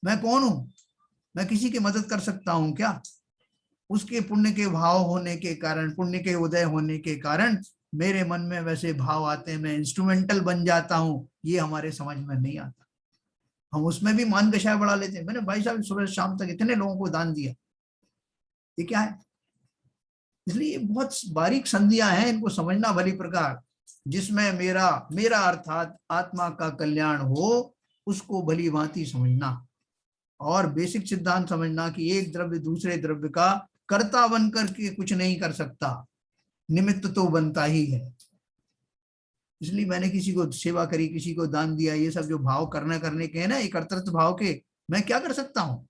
Speaker 1: मैं कौन हूं? मैं किसी की मदद कर सकता हूं क्या? उसके पुण्य के भाव होने के कारण, पुण्य के उदय होने के कारण मेरे मन में वैसे भाव आते हैं, मैं इंस्ट्रूमेंटल बन जाता हूं। ये हमारे समझ में नहीं आता। हम उसमें भी मान कषाय बढ़ा लेते हैं। मैंने भाई साहब सुबह शाम तक इतने लोगों को दान दिया, ये क्या है? इसलिए बहुत बारीक संधियां हैं, इनको समझना भली प्रकार। जिसमें मेरा मेरा अर्थात आत्मा का कल्याण हो, उसको भली भांति समझना, और बेसिक सिद्धांत समझना कि एक द्रव्य दूसरे द्रव्य का कर्ता बन करके कुछ नहीं कर सकता, निमित्त तो बनता ही है। इसलिए मैंने किसी को सेवा करी, किसी को दान दिया, ये सब जो भाव करने के हैं ना, ये कर्तृत्व भाव के, मैं क्या कर सकता हूँ?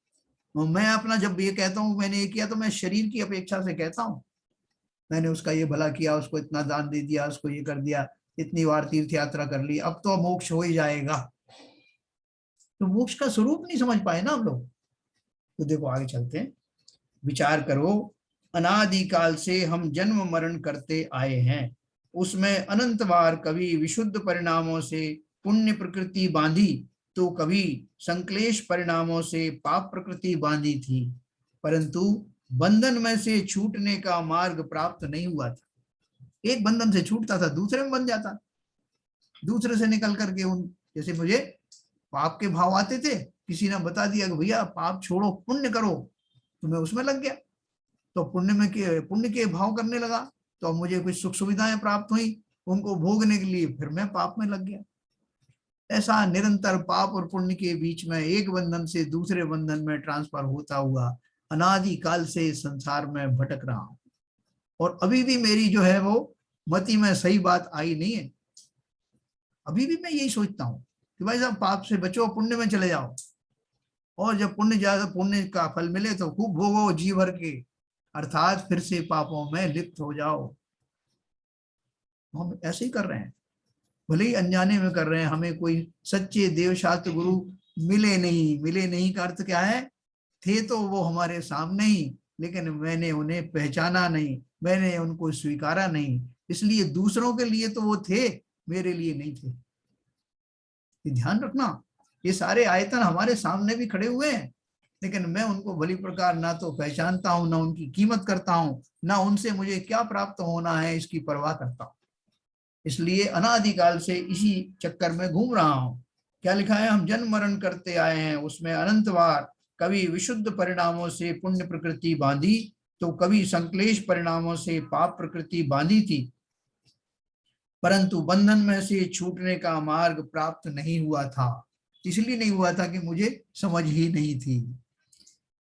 Speaker 1: मैं अपना जब ये कहता हूँ मैंने ये किया, तो मैं शरीर की अपेक्षा से कहता हूँ, मैंने उसका ये भला किया, उसको इतना दान दे दिया, उसको ये कर दिया। इतनी बार तीर्थ यात्रा कर ली, अब तो मोक्ष हो ही जाएगा। तो मोक्ष का स्वरूप नहीं समझ पाए ना हम लोग। तो देखो आगे चलते हैं, विचार करो, अनादिकाल से हम जन्म मरण करते आए हैं, उसमें अनंत बार कभी विशुद्ध परिणामों से पुण्य प्रकृति बांधी, तो कभी संक्लेश परिणामों से पाप प्रकृति बांधी थी, परंतु बंधन में से छूटने का मार्ग प्राप्त नहीं हुआ था। एक बंधन से छूटता था, दूसरे में बन जाता, दूसरे से निकल करके उन, जैसे मुझे पाप के भाव आते थे, किसी ने बता दिया कि भैया पाप छोड़ो पुण्य करो, तो मैं उसमें लग गया, तो पुण्य के भाव करने लगा, तो अब मुझे कुछ सुख सुविधाएं प्राप्त हुई, उनको भोगने के लिए फिर मैं पाप में लग गया। ऐसा निरंतर पाप और पुण्य के बीच में एक बंधन से दूसरे बंधन में ट्रांसफर होता हुआ अनादि काल से संसार में भटक रहा हूं, और अभी भी मेरी जो है वो मति में सही बात आई नहीं है। अभी भी मैं यही सोचता हूँ कि भाई साहब पाप से बचो, पुण्य में चले जाओ, और जब पुण्य का फल मिले तो खूब भोगो जी भर के, अर्थात फिर से पापों में लिप्त हो जाओ। हम ऐसे ही कर रहे हैं, भले ही अनजाने में कर रहे हैं। हमें कोई सच्चे देव शास्त्र गुरु मिले नहीं। मिले नहीं का अर्थ क्या है, थे तो वो हमारे सामने ही, लेकिन मैंने उन्हें पहचाना नहीं, मैंने उनको स्वीकारा नहीं, इसलिए दूसरों के लिए तो वो थे, मेरे लिए नहीं थे। ये ध्यान रखना, ये सारे आयतन हमारे सामने भी खड़े हुए हैं, लेकिन मैं उनको भली प्रकार ना तो पहचानता हूं, ना उनकी कीमत करता हूं, ना उनसे मुझे क्या प्राप्त होना है इसकी परवाह करता हूं। इसलिए अनादिकाल से इसी चक्कर में घूम रहा हूं। क्या लिखा है, हम जन्म मरण करते आए हैं, उसमें अनंत बार कभी विशुद्ध परिणामों से पुण्य प्रकृति बांधी, तो कभी संक्लेश परिणामों से पाप प्रकृति बांधी थी, परंतु बंधन में से छूटने का मार्ग प्राप्त नहीं हुआ था। इसलिए नहीं हुआ था कि मुझे समझ ही नहीं थी।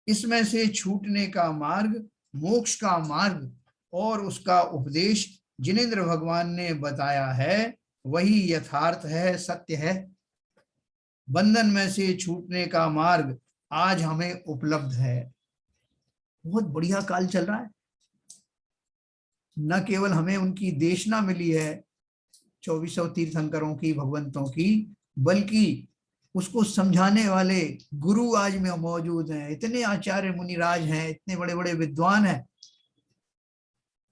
Speaker 1: इसमें से छूटने का मार्ग, मोक्ष का मार्ग और उसका उपदेश जिनेंद्र भगवान ने बताया है, वही यथार्थ है, सत्य है। बंधन में से छूटने का मार्ग आज हमें उपलब्ध है। बहुत बढ़िया काल चल रहा है। न केवल हमें उनकी देशना मिली है 2400 तीर्थंकरों की, भगवंतों की, बल्कि उसको समझाने वाले गुरु आज में मौजूद हैं। इतने आचार्य मुनिराज हैं, इतने बड़े बड़े विद्वान हैं,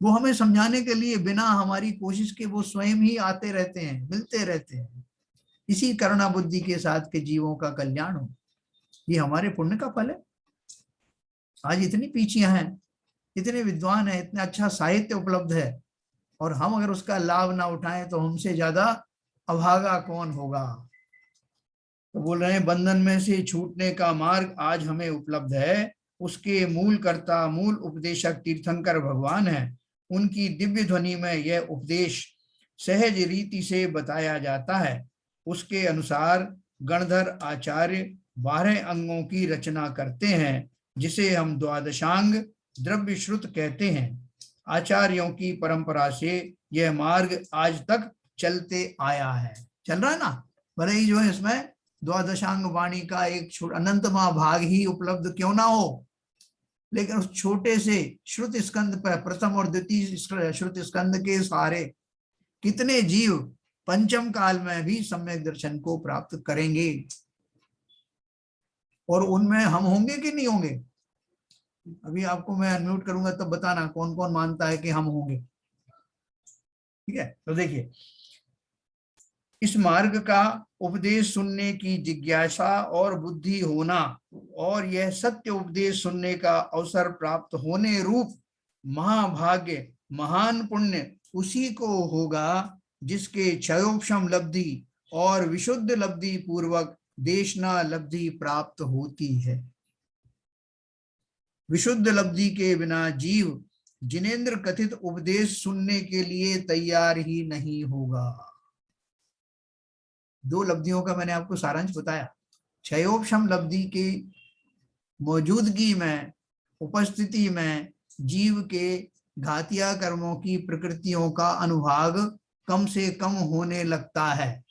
Speaker 1: वो हमें समझाने के लिए बिना हमारी कोशिश के वो स्वयं ही आते रहते हैं, मिलते रहते हैं। इसी करुणा बुद्धि के साथ के जीवों का कल्याण हो, ये हमारे पुण्य का फल है। आज इतनी पीछियां हैं, इतने विद्वान हैं, इतना अच्छा साहित्य उपलब्ध है, और हम अगर उसका लाभ ना उठाएं तो हमसे ज्यादा अभागा कौन होगा। तो बोल रहे हैं, बंधन में से छूटने का मार्ग आज हमें उपलब्ध है। उसके मूल कर्ता, मूल उपदेशक तीर्थंकर भगवान हैं। उनकी दिव्य ध्वनि में यह उपदेश सहज रीति से बताया जाता है। उसके अनुसार गणधर आचार्य 12 अंगों की रचना करते हैं, जिसे हम द्वादशांग द्रव्य श्रुत कहते हैं। आचार्यों की परंपरा से यह मार्ग आज तक चलते आया है। चल रहा है ना, भले ही जो है इसमें द्वादशांग वाणी का एक अनंतमा भाग ही उपलब्ध क्यों ना हो, लेकिन उस छोटे से श्रुत स्कंद पर, प्रथम और द्वितीय श्रुत स्कंद के सहारे कितने जीव पंचम काल में भी सम्यक दर्शन को प्राप्त करेंगे। और उनमें हम होंगे कि नहीं होंगे? अभी आपको मैं अनम्यूट करूंगा तब बताना कौन कौन मानता है कि हम होंगे। ठीक है, तो देखिए, इस मार्ग का उपदेश सुनने की जिज्ञासा और बुद्धि होना, और यह सत्य उपदेश सुनने का अवसर प्राप्त होने रूप महाभाग्य, महान पुण्य उसी को होगा जिसके क्षयोपशम लब्धि और विशुद्ध लब्धि पूर्वक देशना लब्धि प्राप्त होती है। विशुद्ध लब्धि के बिना जीव जिनेंद्र कथित उपदेश सुनने के लिए तैयार ही नहीं होगा। दो लब्धियों का मैंने आपको सारांश बताया। क्षयोपशम लब्धि की मौजूदगी में, उपस्थिति में जीव के घातिया कर्मों की प्रकृतियों का अनुभाग कम से कम होने लगता है,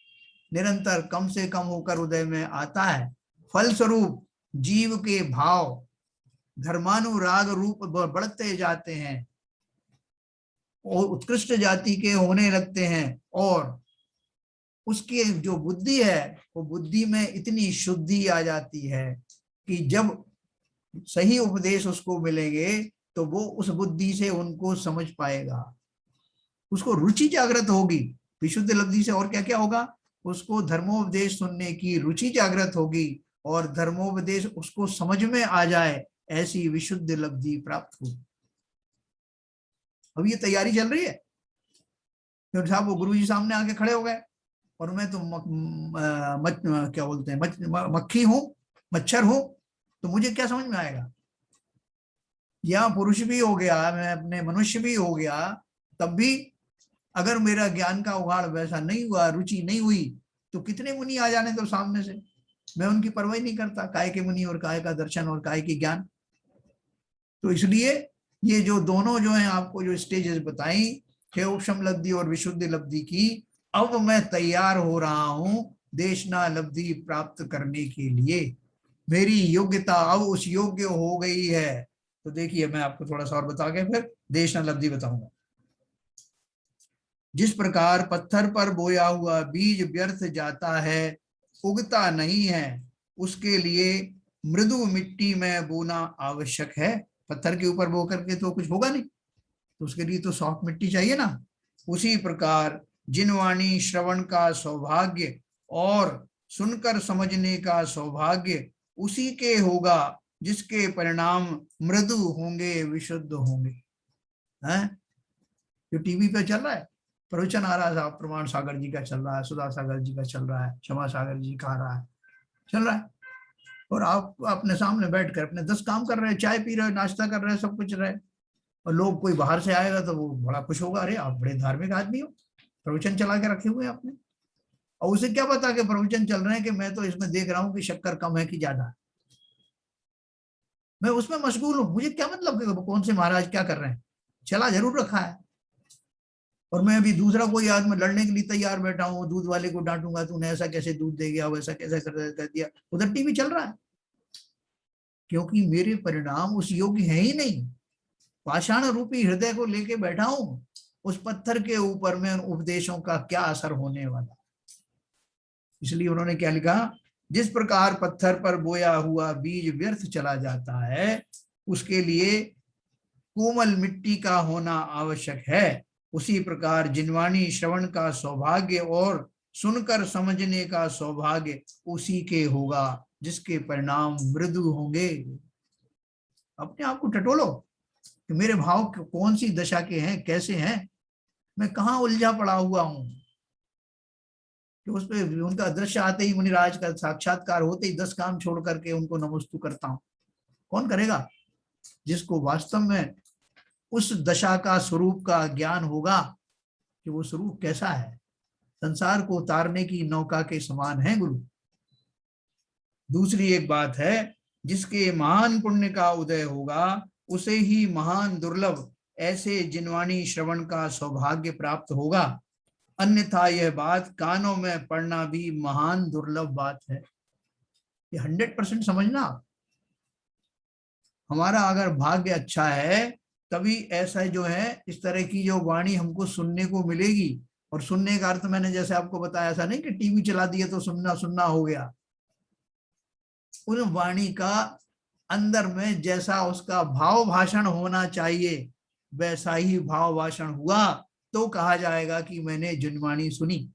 Speaker 1: निरंतर कम से कम होकर उदय में आता है। फलस्वरूप जीव के भाव धर्मानुराग रूप बढ़ते जाते हैं। और उत्कृष्ट जाति के होने लगते हैं, और उसकी जो बुद्धि है वो बुद्धि में इतनी शुद्धि आ जाती है कि जब सही उपदेश उसको मिलेंगे तो वो उस बुद्धि से उनको समझ पाएगा, उसको रुचि जागृत होगी। विशुद्ध लब्धि से और क्या क्या होगा, उसको धर्मोपदेश सुनने की रुचि जागृत होगी और धर्मोपदेश उसको समझ में आ जाए, ऐसी विशुद्ध लब्धि प्राप्त होगी। अब ये तैयारी चल रही है। फिर साहब वो गुरुजी सामने आके खड़े हो गए और मैं तो क्या बोलते हैं मक्खी हूं, मच्छर हूं, तो मुझे क्या समझ में आएगा। या पुरुष भी हो गया, मैं अपने मनुष्य भी हो गया, तब भी अगर मेरा ज्ञान का उगाड़ वैसा नहीं हुआ, रुचि नहीं हुई, तो कितने मुनि आ जाने तो सामने से, मैं उनकी परवाह नहीं करता, काय के मुनि और काय का दर्शन और काय की ज्ञान। तो इसलिए ये जो दोनों जो है आपको जो स्टेजेस बताई, उपशम लब्धि और विशुद्ध लब्धि की, अब मैं तैयार हो रहा हूं देशना लब्धि प्राप्त करने के लिए। मेरी योग्यता अब उस योग्य हो गई है। तो देखिए मैं आपको थोड़ा सा और बता के फिर देशना लब्धि बताऊंगा। जिस प्रकार पत्थर पर बोया हुआ बीज व्यर्थ जाता है, उगता नहीं है, उसके लिए मृदु मिट्टी में बोना आवश्यक है। पत्थर के ऊपर बो करके तो कुछ होगा नहीं, तो उसके लिए तो सॉफ्ट मिट्टी चाहिए ना। उसी प्रकार जिनवाणी श्रवण का सौभाग्य और सुनकर समझने का सौभाग्य उसी के होगा जिसके परिणाम मृदु होंगे, विशुद्ध होंगे। हैं जो टीवी पे चल रहा है प्रवचन आ रहा है, प्रमाण सागर जी का चल रहा है, सुधा सागर जी का चल रहा है, क्षमा सागर जी का आ रहा है, चल रहा है, और आप अपने सामने बैठकर अपने 10 काम कर रहे हैं, चाय पी रहे हैं, नाश्ता कर रहे हैं, सब कुछ रहे। और लोग कोई बाहर से आएगा तो वो बड़ा खुश होगा, अरे आप बड़े धार्मिक आदमी हो, प्रवचन चला के रखे हुए आपने। और उसे क्या पता कि प्रवचन चल रहे हैं कि मैं तो इसमें देख रहा हूँ कि शक्कर कम है कि ज्यादा है, मैं उसमें मशगूल हूँ, मुझे क्या मतलब कि कौन से महाराज क्या कर रहे हैं, चला जरूर रखा है। और मैं अभी दूसरा कोई आदमी लड़ने के लिए तैयार बैठा हूँ, दूध वाले को डांटूंगा, तूने ऐसा कैसे दूध दे गया, वैसा कैसे कर दिया, उधर टीवी चल रहा है, क्योंकि मेरे परिणाम उस योग्य है ही नहीं। पाषाण रूपी हृदय को लेके बैठा हूं, उस पत्थर के ऊपर में उपदेशों का क्या असर होने वाला। इसलिए उन्होंने क्या लिखा, जिस प्रकार पत्थर पर बोया हुआ बीज व्यर्थ चला जाता है, उसके लिए कोमल मिट्टी का होना आवश्यक है, उसी प्रकार जिनवाणी श्रवण का सौभाग्य और सुनकर समझने का सौभाग्य उसी के होगा जिसके परिणाम मृदु होंगे। अपने आप को टटोलो कि मेरे भाव कौन सी दशा के हैं, कैसे हैं, मैं कहाँ उलझा पड़ा हुआ हूं। कि उस पे उनका दृश्य आते ही, मुनिराज का साक्षात्कार होते ही 10 काम छोड़ करके उनको नमस्तु करता हूं। कौन करेगा? जिसको वास्तव में उस दशा का स्वरूप का ज्ञान होगा कि वो स्वरूप कैसा है, संसार को उतारने की नौका के समान है गुरु। दूसरी एक बात है, जिसके महान पुण्य का उदय होगा उसे ही महान दुर्लभ ऐसे जिनवाणी श्रवण का सौभाग्य प्राप्त होगा, अन्यथा यह बात कानों में पड़ना भी महान दुर्लभ बात है। ये 100% समझना। हमारा अगर भाग्य अच्छा है तभी ऐसा जो है इस तरह की जो वाणी हमको सुनने को मिलेगी। और सुनने का अर्थ मैंने जैसे आपको बताया, ऐसा नहीं कि टीवी चला दिया तो सुनना सुनना हो गया। उन वाणी का अंदर में जैसा उसका भाव भाषण होना चाहिए वैसा ही भाव भाषण हुआ तो कहा जाएगा कि मैंने जिनवाणी सुनी।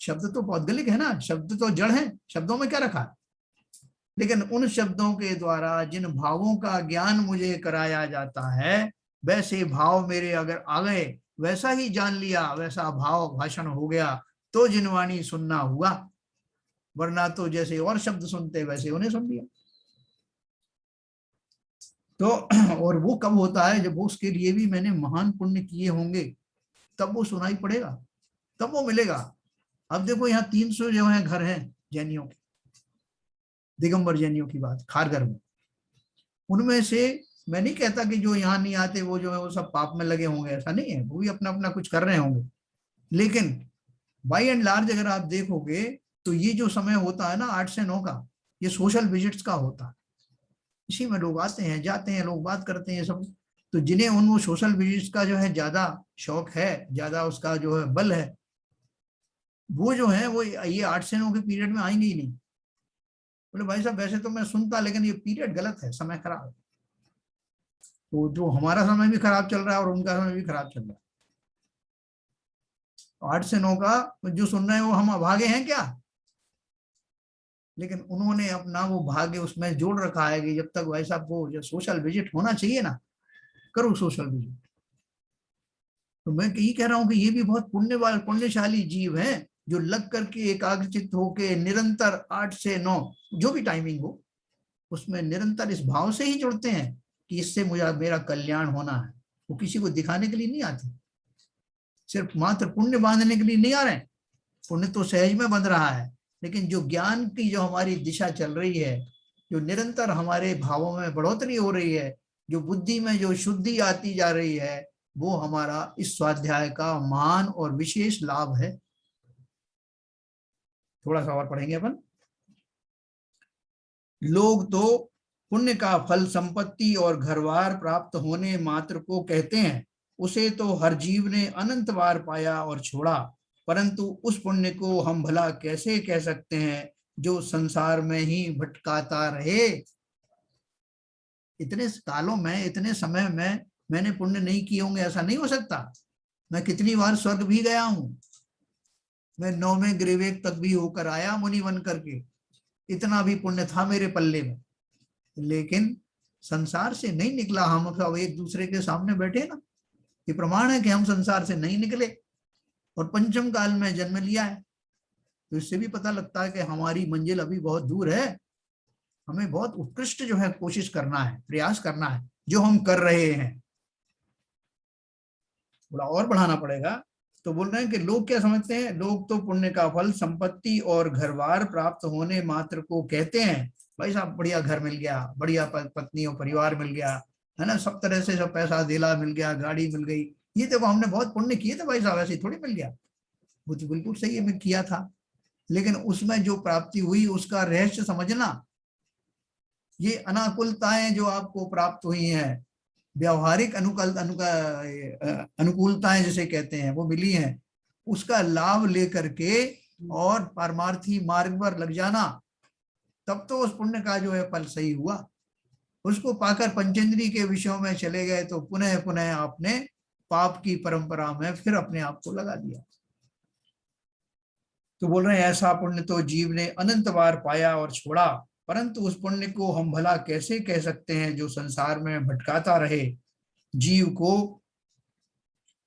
Speaker 1: शब्द तो पौद्गलिक है ना, शब्द तो जड़ है, शब्दों में क्या रखा, लेकिन उन शब्दों के द्वारा जिन भावों का ज्ञान मुझे कराया जाता है, वैसे भाव मेरे अगर आ गए, वैसा ही जान लिया, वैसा भाव भाषण हो गया तो जिनवाणी सुनना हुआ, वरना तो जैसे और शब्द सुनते वैसे उन्हें सुन लिया। तो और वो कब होता है, जब वो उसके लिए भी मैंने महान पुण्य किए होंगे, तब वो सुनाई पड़ेगा, तब वो मिलेगा। अब देखो यहाँ 300 जो है घर हैं जैनियों के, दिगंबर जैनियों की बात, खारघर में, उनमें से मैं नहीं कहता कि जो यहाँ नहीं आते वो जो है वो सब पाप में लगे होंगे, ऐसा नहीं है, वो भी अपना अपना कुछ कर रहे होंगे। लेकिन बाई एंड लार्ज अगर आप देखोगे तो ये जो समय होता है ना 8 से 9 का, ये सोशल विजिट्स का होता है। इसी में लोग आते हैं जाते हैं, लोग बात करते हैं सब, तो जिन्हें उन वो सोशल विजिट्स का जो है ज्यादा शौक है, ज्यादा उसका जो है बल है, वो जो है वो ये 8 से 9 के पीरियड में आएंगे ही नहीं। बोले भाई साहब वैसे तो मैं सुनता, लेकिन ये पीरियड गलत है, समय खराब है। तो जो हमारा समय भी खराब चल रहा है और उनका समय भी खराब चल रहा है। 8 से 9 का जो सुन रहे हैं वो हम अभागे हैं क्या? लेकिन उन्होंने अपना वो भाग्य उसमें जोड़ रखा है कि जब तक भाई साहब वो जो सोशल विजिट होना चाहिए ना, करो सोशल विजिट। तो मैं यही कह रहा हूं कि ये भी बहुत पुण्यशाली जीव हैं, जो लग करके एकाग्रचित होके निरंतर 8 से 9 जो भी टाइमिंग हो उसमें निरंतर इस भाव से ही जुड़ते हैं कि इससे मुझे मेरा कल्याण होना है। वो किसी को दिखाने के लिए नहीं आते, सिर्फ मात्र पुण्य बांधने के लिए नहीं आ रहे हैं। पुण्य तो सहज में बंध रहा है, लेकिन जो ज्ञान की जो हमारी दिशा चल रही है, जो निरंतर हमारे भावों में बढ़ोतरी हो रही है, जो बुद्धि में जो शुद्धि आती जा रही है, वो हमारा इस स्वाध्याय का महान और विशेष लाभ है। थोड़ा सा और पढ़ेंगे अपन। लोग तो पुण्य का फल संपत्ति और घरवार प्राप्त होने मात्र को कहते हैं, उसे तो हर जीव ने अनंत बार पाया और छोड़ा, परंतु उस पुण्य को हम भला कैसे कह सकते हैं जो संसार में ही भटकाता रहे। इतने कालों में, इतने समय में मैंने पुण्य नहीं किए होंगे ऐसा नहीं हो सकता। मैं कितनी बार स्वर्ग भी गया हूं, मैं 9वें ग्रीवेक तक भी होकर आया मुनि बन करके, इतना भी पुण्य था मेरे पल्ले में, लेकिन संसार से नहीं निकला। हम सब एक दूसरे के सामने बैठे ना, ये प्रमाण है कि हम संसार से नहीं निकले और पंचम काल में जन्म लिया है। तो इससे भी पता लगता है कि हमारी मंजिल अभी बहुत दूर है। हमें बहुत उत्कृष्ट जो है कोशिश करना है, प्रयास करना है, जो हम कर रहे हैं। थोड़ा और बढ़ाना पड़ेगा। तो बोल रहे हैं कि लोग क्या समझते हैं, लोग तो पुण्य का फल संपत्ति और घरवार प्राप्त होने मात्र को कहते हैं। भाई साहब बढ़िया घर मिल गया, बढ़िया पत्नी और परिवार मिल गया, है ना, सब तरह से सब पैसा दिला मिल गया, गाड़ी मिल गई, ये देखो हमने बहुत पुण्य किए थे भाई साहब, ऐसे थोड़ी मिल गया। वो तो बिल्कुल सही है, मैं किया था, लेकिन उसमें जो प्राप्ति हुई उसका रहस्य समझना। ये अनाकुलताएं जो आपको प्राप्त हुई हैं, व्यवहारिक अनुकूलताएं जिसे कहते हैं, वो मिली हैं, उसका लाभ लेकर के और पारमार्थी मार्ग पर लग जाना, तब तो उस पुण्य का जो है फल सही हुआ। उसको पाकर पंचेंद्री के विषयों में चले गए तो पुनः पुनः आपने पाप की परंपरा में फिर अपने आप को लगा दिया। तो बोल रहे हैं ऐसा पुण्य तो जीव ने अनंत बार पाया और छोड़ा, परंतु उस पुण्य को हम भला कैसे कह सकते हैं जो संसार में भटकाता रहे। जीव को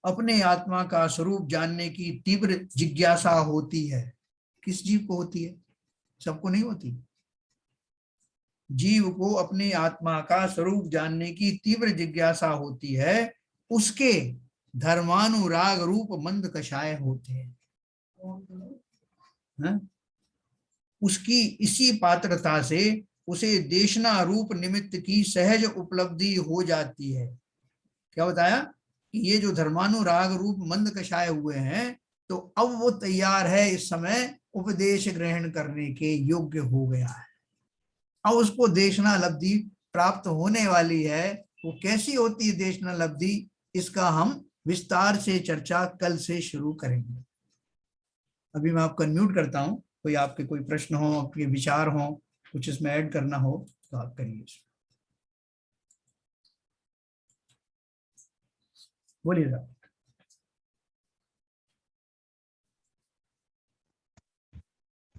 Speaker 1: अपने आत्मा का स्वरूप जानने की तीव्र जिज्ञासा होती है। किस जीव को होती है? सबको नहीं होती। जीव को अपने आत्मा का स्वरूप जानने की तीव्र जिज्ञासा होती है, उसके धर्मानुराग रूप मंद कषाय होते हैं। उसकी इसी पात्रता से उसे देशना रूप निमित्त की सहज उपलब्धि हो जाती है। क्या बताया कि ये जो धर्मानुराग रूप मंद कषाय हुए हैं, तो अब वो तैयार है इस समय उपदेश ग्रहण करने के योग्य हो गया है। अब उसको देशना लब्धि प्राप्त होने वाली है। वो कैसी होती है देशना लब्धि, इसका हम विस्तार से चर्चा कल से शुरू करेंगे। अभी मैं आपको अनम्यूट करता हूं, कोई आपके कोई प्रश्न हो, आपके विचार हो, कुछ इसमें ऐड करना हो तो आप करिए। बोलिए साहब।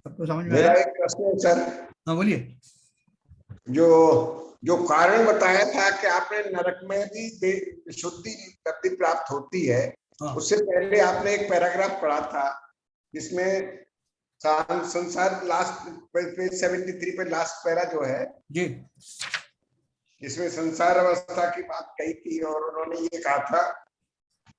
Speaker 1: सबको समझ में आया?
Speaker 2: मेरा एक प्रश्न है सर।
Speaker 1: हाँ बोलिए।
Speaker 2: जो जो कारण बताया था कि आपने नरक में भी शुद्धि लब्धि प्राप्त होती है,
Speaker 1: हाँ।
Speaker 2: उससे पहले आपने एक पैराग्राफ पढ़ा था जिसमें संसार लास्ट पेज 73 पे लास्ट पैरा जो है
Speaker 1: जी,
Speaker 2: जिसमें संसार अवस्था की बात कही थी, और उन्होंने ये कहा था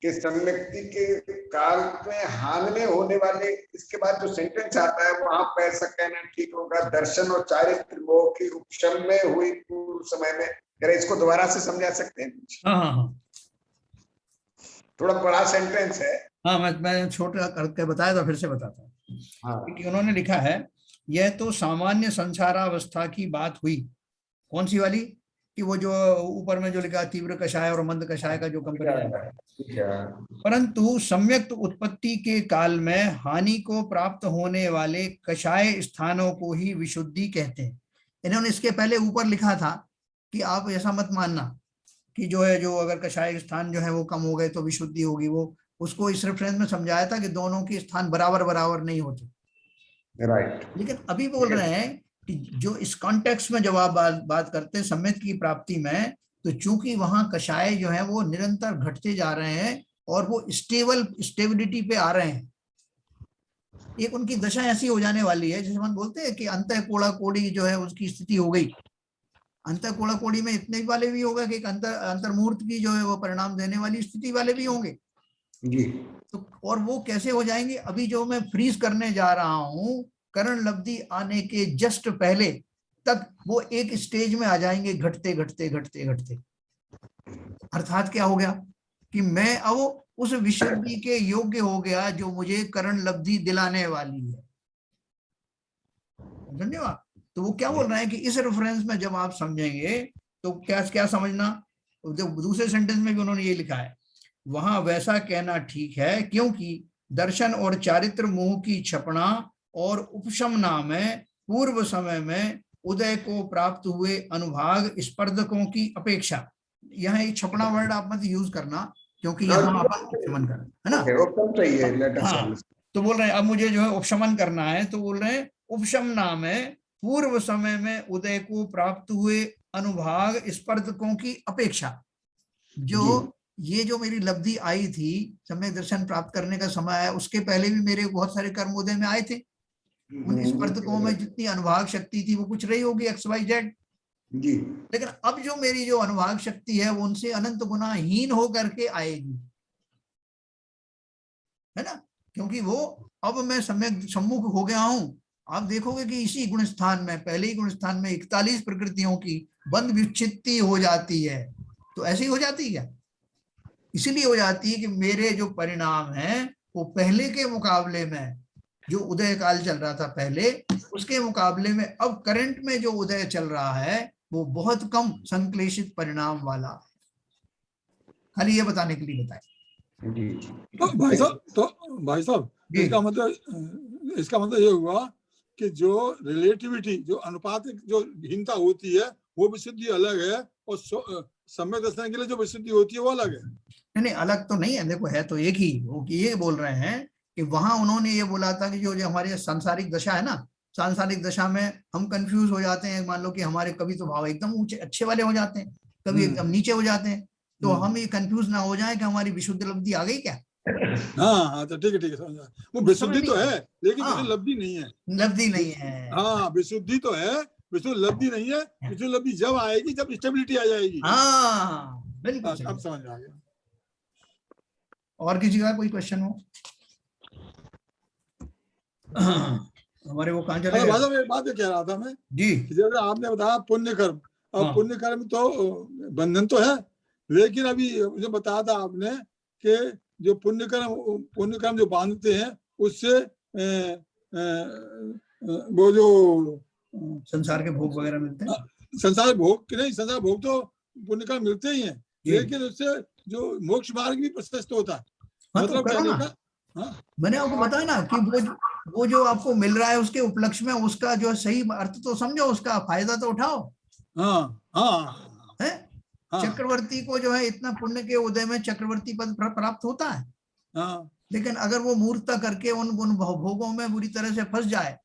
Speaker 2: कि सम्यक्ति के काल में हान में होने वाले, इसके बाद जो सेंटेंस आता है वहां पर ऐसा कहना ठीक होगा, दर्शन और चारित्र मोह की उपशम में हुई पूर्व समय में। जरा इसको दोबारा से समझा सकते हैं?
Speaker 1: हाँ हाँ हाँ,
Speaker 2: थोड़ा बड़ा सेंटेंस है।
Speaker 1: हाँ मैं छोटा करके बताया था, फिर से बताता हूँ।
Speaker 2: हाँ।
Speaker 1: क्योंकि उन्होंने लिखा है, यह तो सामान्य संसारावस्था की बात हुई। कौन सी वाली? कि वो जो ऊपर में जो लिखा है, तीव्र कषाय और मंद कषाय का जो कंपैरिजन। परंतु सम्यक उत्पत्ति के काल में हानि को प्राप्त होने वाले कषाय स्थानों को ही विशुद्धि कहते हैं। इन्होंने इसके पहले ऊपर लिखा था कि आप ऐसा मत मानना कि जो है, जो अगर कषाय स्थान जो है वो कम हो गए तो विशुद्धि होगी। वो उसको इस रेफरेंस में समझाया था कि दोनों के स्थान बराबर बराबर नहीं होते।
Speaker 2: राइट।
Speaker 1: लेकिन अभी बोल रहे हैं कि जो इस कॉन्टेक्स्ट में जब आप बात करते हैं सम्यक की प्राप्ति में, तो चूंकि वहां कषाय जो है वो निरंतर घटते जा रहे हैं और वो स्टेबिलिटी पे आ रहे हैं। एक उनकी दशा ऐसी हो जाने वाली है जैसे हम बोलते हैं कि अंतः कोड़ा कोड़ी जो है उसकी स्थिति हो गई। अंतः कोड़ा कोड़ी में इतने वाले भी होगा कि अंतर्मूर्त की जो है वो परिणाम देने वाली स्थिति वाले भी होंगे
Speaker 2: जी।
Speaker 1: तो, और वो कैसे हो जाएंगे? अभी जो मैं फ्रीज करने जा रहा हूं, करण लब्धि आने के जस्ट पहले तक वो एक स्टेज में आ जाएंगे, घटते घटते घटते घटते। अर्थात क्या हो गया कि मैं अब उस विशुद्धि के योग्य हो गया जो मुझे करण लब्धि दिलाने वाली है। धन्यवाद। तो वो क्या बोल रहे हैं कि इस रेफरेंस में जब आप समझेंगे तो क्या क्या समझना, जो दूसरे सेंटेंस में भी उन्होंने ये लिखा है, वहां वैसा कहना ठीक है क्योंकि दर्शन और चारित्र मोह की क्षपणा और उपशमना में पूर्व समय में उदय को प्राप्त हुए अनुभाग स्पर्धकों की अपेक्षा। यहाँ एक क्षपणा वर्ड आप मत यूज करना क्योंकि यहाँ अपन उपशमन कर, है ना? हाँ, तो बोल रहे हैं अब मुझे जो है उपशमन करना है, तो बोल रहे हैं उपशमना में पूर्व समय में उदय को प्राप्त हुए अनुभाग स्पर्धकों की अपेक्षा। जो ये जो मेरी लब्धि आई थी, सम्यक दर्शन प्राप्त करने का समय है, उसके पहले भी मेरे बहुत सारे कर्म उदय में आए थे। उन स्पर्धकों में जितनी अनुभाग शक्ति थी वो कुछ रही होगी XYZ जी। लेकिन अब जो मेरी जो अनुभाग शक्ति है वो उनसे अनंत गुना हीन होकर के आएगी, है ना? क्योंकि वो अब मैं सम्यक सम्मुख हो गया हूं। आप देखोगे कि इसी गुण स्थान में, पहले ही गुण स्थान में 41 प्रकृतियों की बंध विच्छित्ति हो जाती है। तो ऐसी हो जाती है, इसीलिए हो जाती है कि मेरे जो परिणाम हैं वो पहले के मुकाबले में, जो उदय काल चल रहा था पहले, उसके मुकाबले में अब करंट में जो उदय चल रहा है वो बहुत कम संक्लेशित परिणाम वाला है। खाली ये बताने के लिए बताया जी।
Speaker 3: तो भाई साहब इसका मतलब ये हुआ कि जो रिलेटिविटी, जो अनुपातिक जो भिन्नता होती है वो विशुद्धि अलग है और सम्यक दर्शन के लिए जो विशुद्धि होती है वो अलग है।
Speaker 1: नहीं, अलग तो नहीं है, देखो है तो एक ही। वो ये बोल रहे हैं कि वहां उन्होंने ये बोला था कि जो हमारी सांसारिक दशा है ना, सांसारिक दशा में हम कंफ्यूज हो जाते हैं। मान लो कि हमारे कभी तो भाव एकदम ऊंचे अच्छे वाले हो जाते हैं, कभी एकदम नीचे हो जाते हैं, तो हम ये कंफ्यूज ना हो जाए कि हमारी विशुद्ध लब्धि आ गई क्या।
Speaker 3: हाँ तो ठीक है समझा। वो विशुद्धि तो है लेकिन विशुद्ध लब्धि नहीं है।
Speaker 1: लब्धि नहीं है,
Speaker 3: हाँ विशुद्धि तो है, विशुद्ध लब्धि नहीं है। विशुद्ध लब्धि जब आएगी जब स्टेबिलिटी आ जाएगी।
Speaker 1: हाँ बिल्कुल,
Speaker 3: अब समझ आ गया।
Speaker 1: और किसी का कोई क्वेश्चन हो? हमारे वो कहाँ चले गए?
Speaker 3: एक बात कह रहा था मैं
Speaker 1: जी,
Speaker 3: जैसे आपने बताया पुण्य कर्म, और पुण्य कर्म तो बंधन तो है, लेकिन अभी मुझे बताया था आपने कि जो पुण्य कर्म जो बांधते हैं उससे वो जो
Speaker 1: संसार के भोग वगैरह मिलते हैं।
Speaker 3: संसार भोग नहीं, संसार भोग तो पुण्य कर्म मिलते ही हैं, लेकिन उससे जो मोक्ष मार्ग भी प्रशस्त होता है। मतलब कहने का,
Speaker 1: मैंने आपको बताया ना कि वो जो आपको मिल रहा है उसके उपलक्ष्य में उसका जो सही अर्थ तो समझो, उसका फायदा तो उठाओ। है चक्रवर्ती को जो है इतना पुण्य के उदय में चक्रवर्ती पद प्राप्त होता है, लेकिन अगर वो मूर्खता करके उन भोगों में बुरी तरह से फंस जाए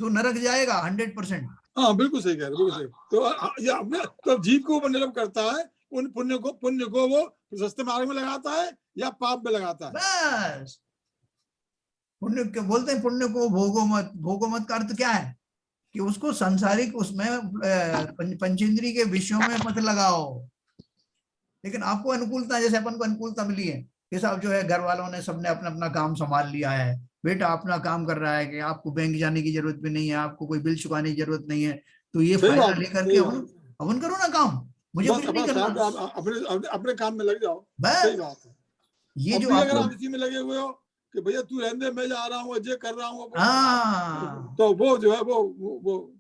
Speaker 1: तो नरक जाएगा 100%।
Speaker 3: हाँ बिल्कुल सही कह रहे, बिल्कुल सही। तो ये अपने तो जीव को ऊपर निर्भर करता है, उन पुण्य को वो प्रशस्त मार्ग में लगाता है या पाप में लगाता है।
Speaker 1: बस पुण्य के बोलते हैं, पुण्य को भोगो मत का अर्थ क्या है कि उसको सांसारिक उसमें पंचेंद्री के विषयों में मत लगाओ। लेकिन आपको अनुकूलता, जैसे अपन को अनुकूलता मिली है कि साहब जो है घर वालों ने सबने अपना अपना काम संभाल लिया है, बेटा अपना काम कर रहा है कि आपको बैंक जाने की जरूरत भी नहीं है, आपको कोई बिल चुकाने की जरूरत नहीं है, तो ये फायदा लेकर के अपन करो ना काम, मुझे कुछ नहीं करना,
Speaker 3: अपने काम में लग जाओ।
Speaker 1: सही बात है। ये जो
Speaker 3: अगर आप इसी में लगे हुए हो कि भैया तू रहने, मैं जा रहा हूँ, ये कर रहा हूँ, तो वो जो है वो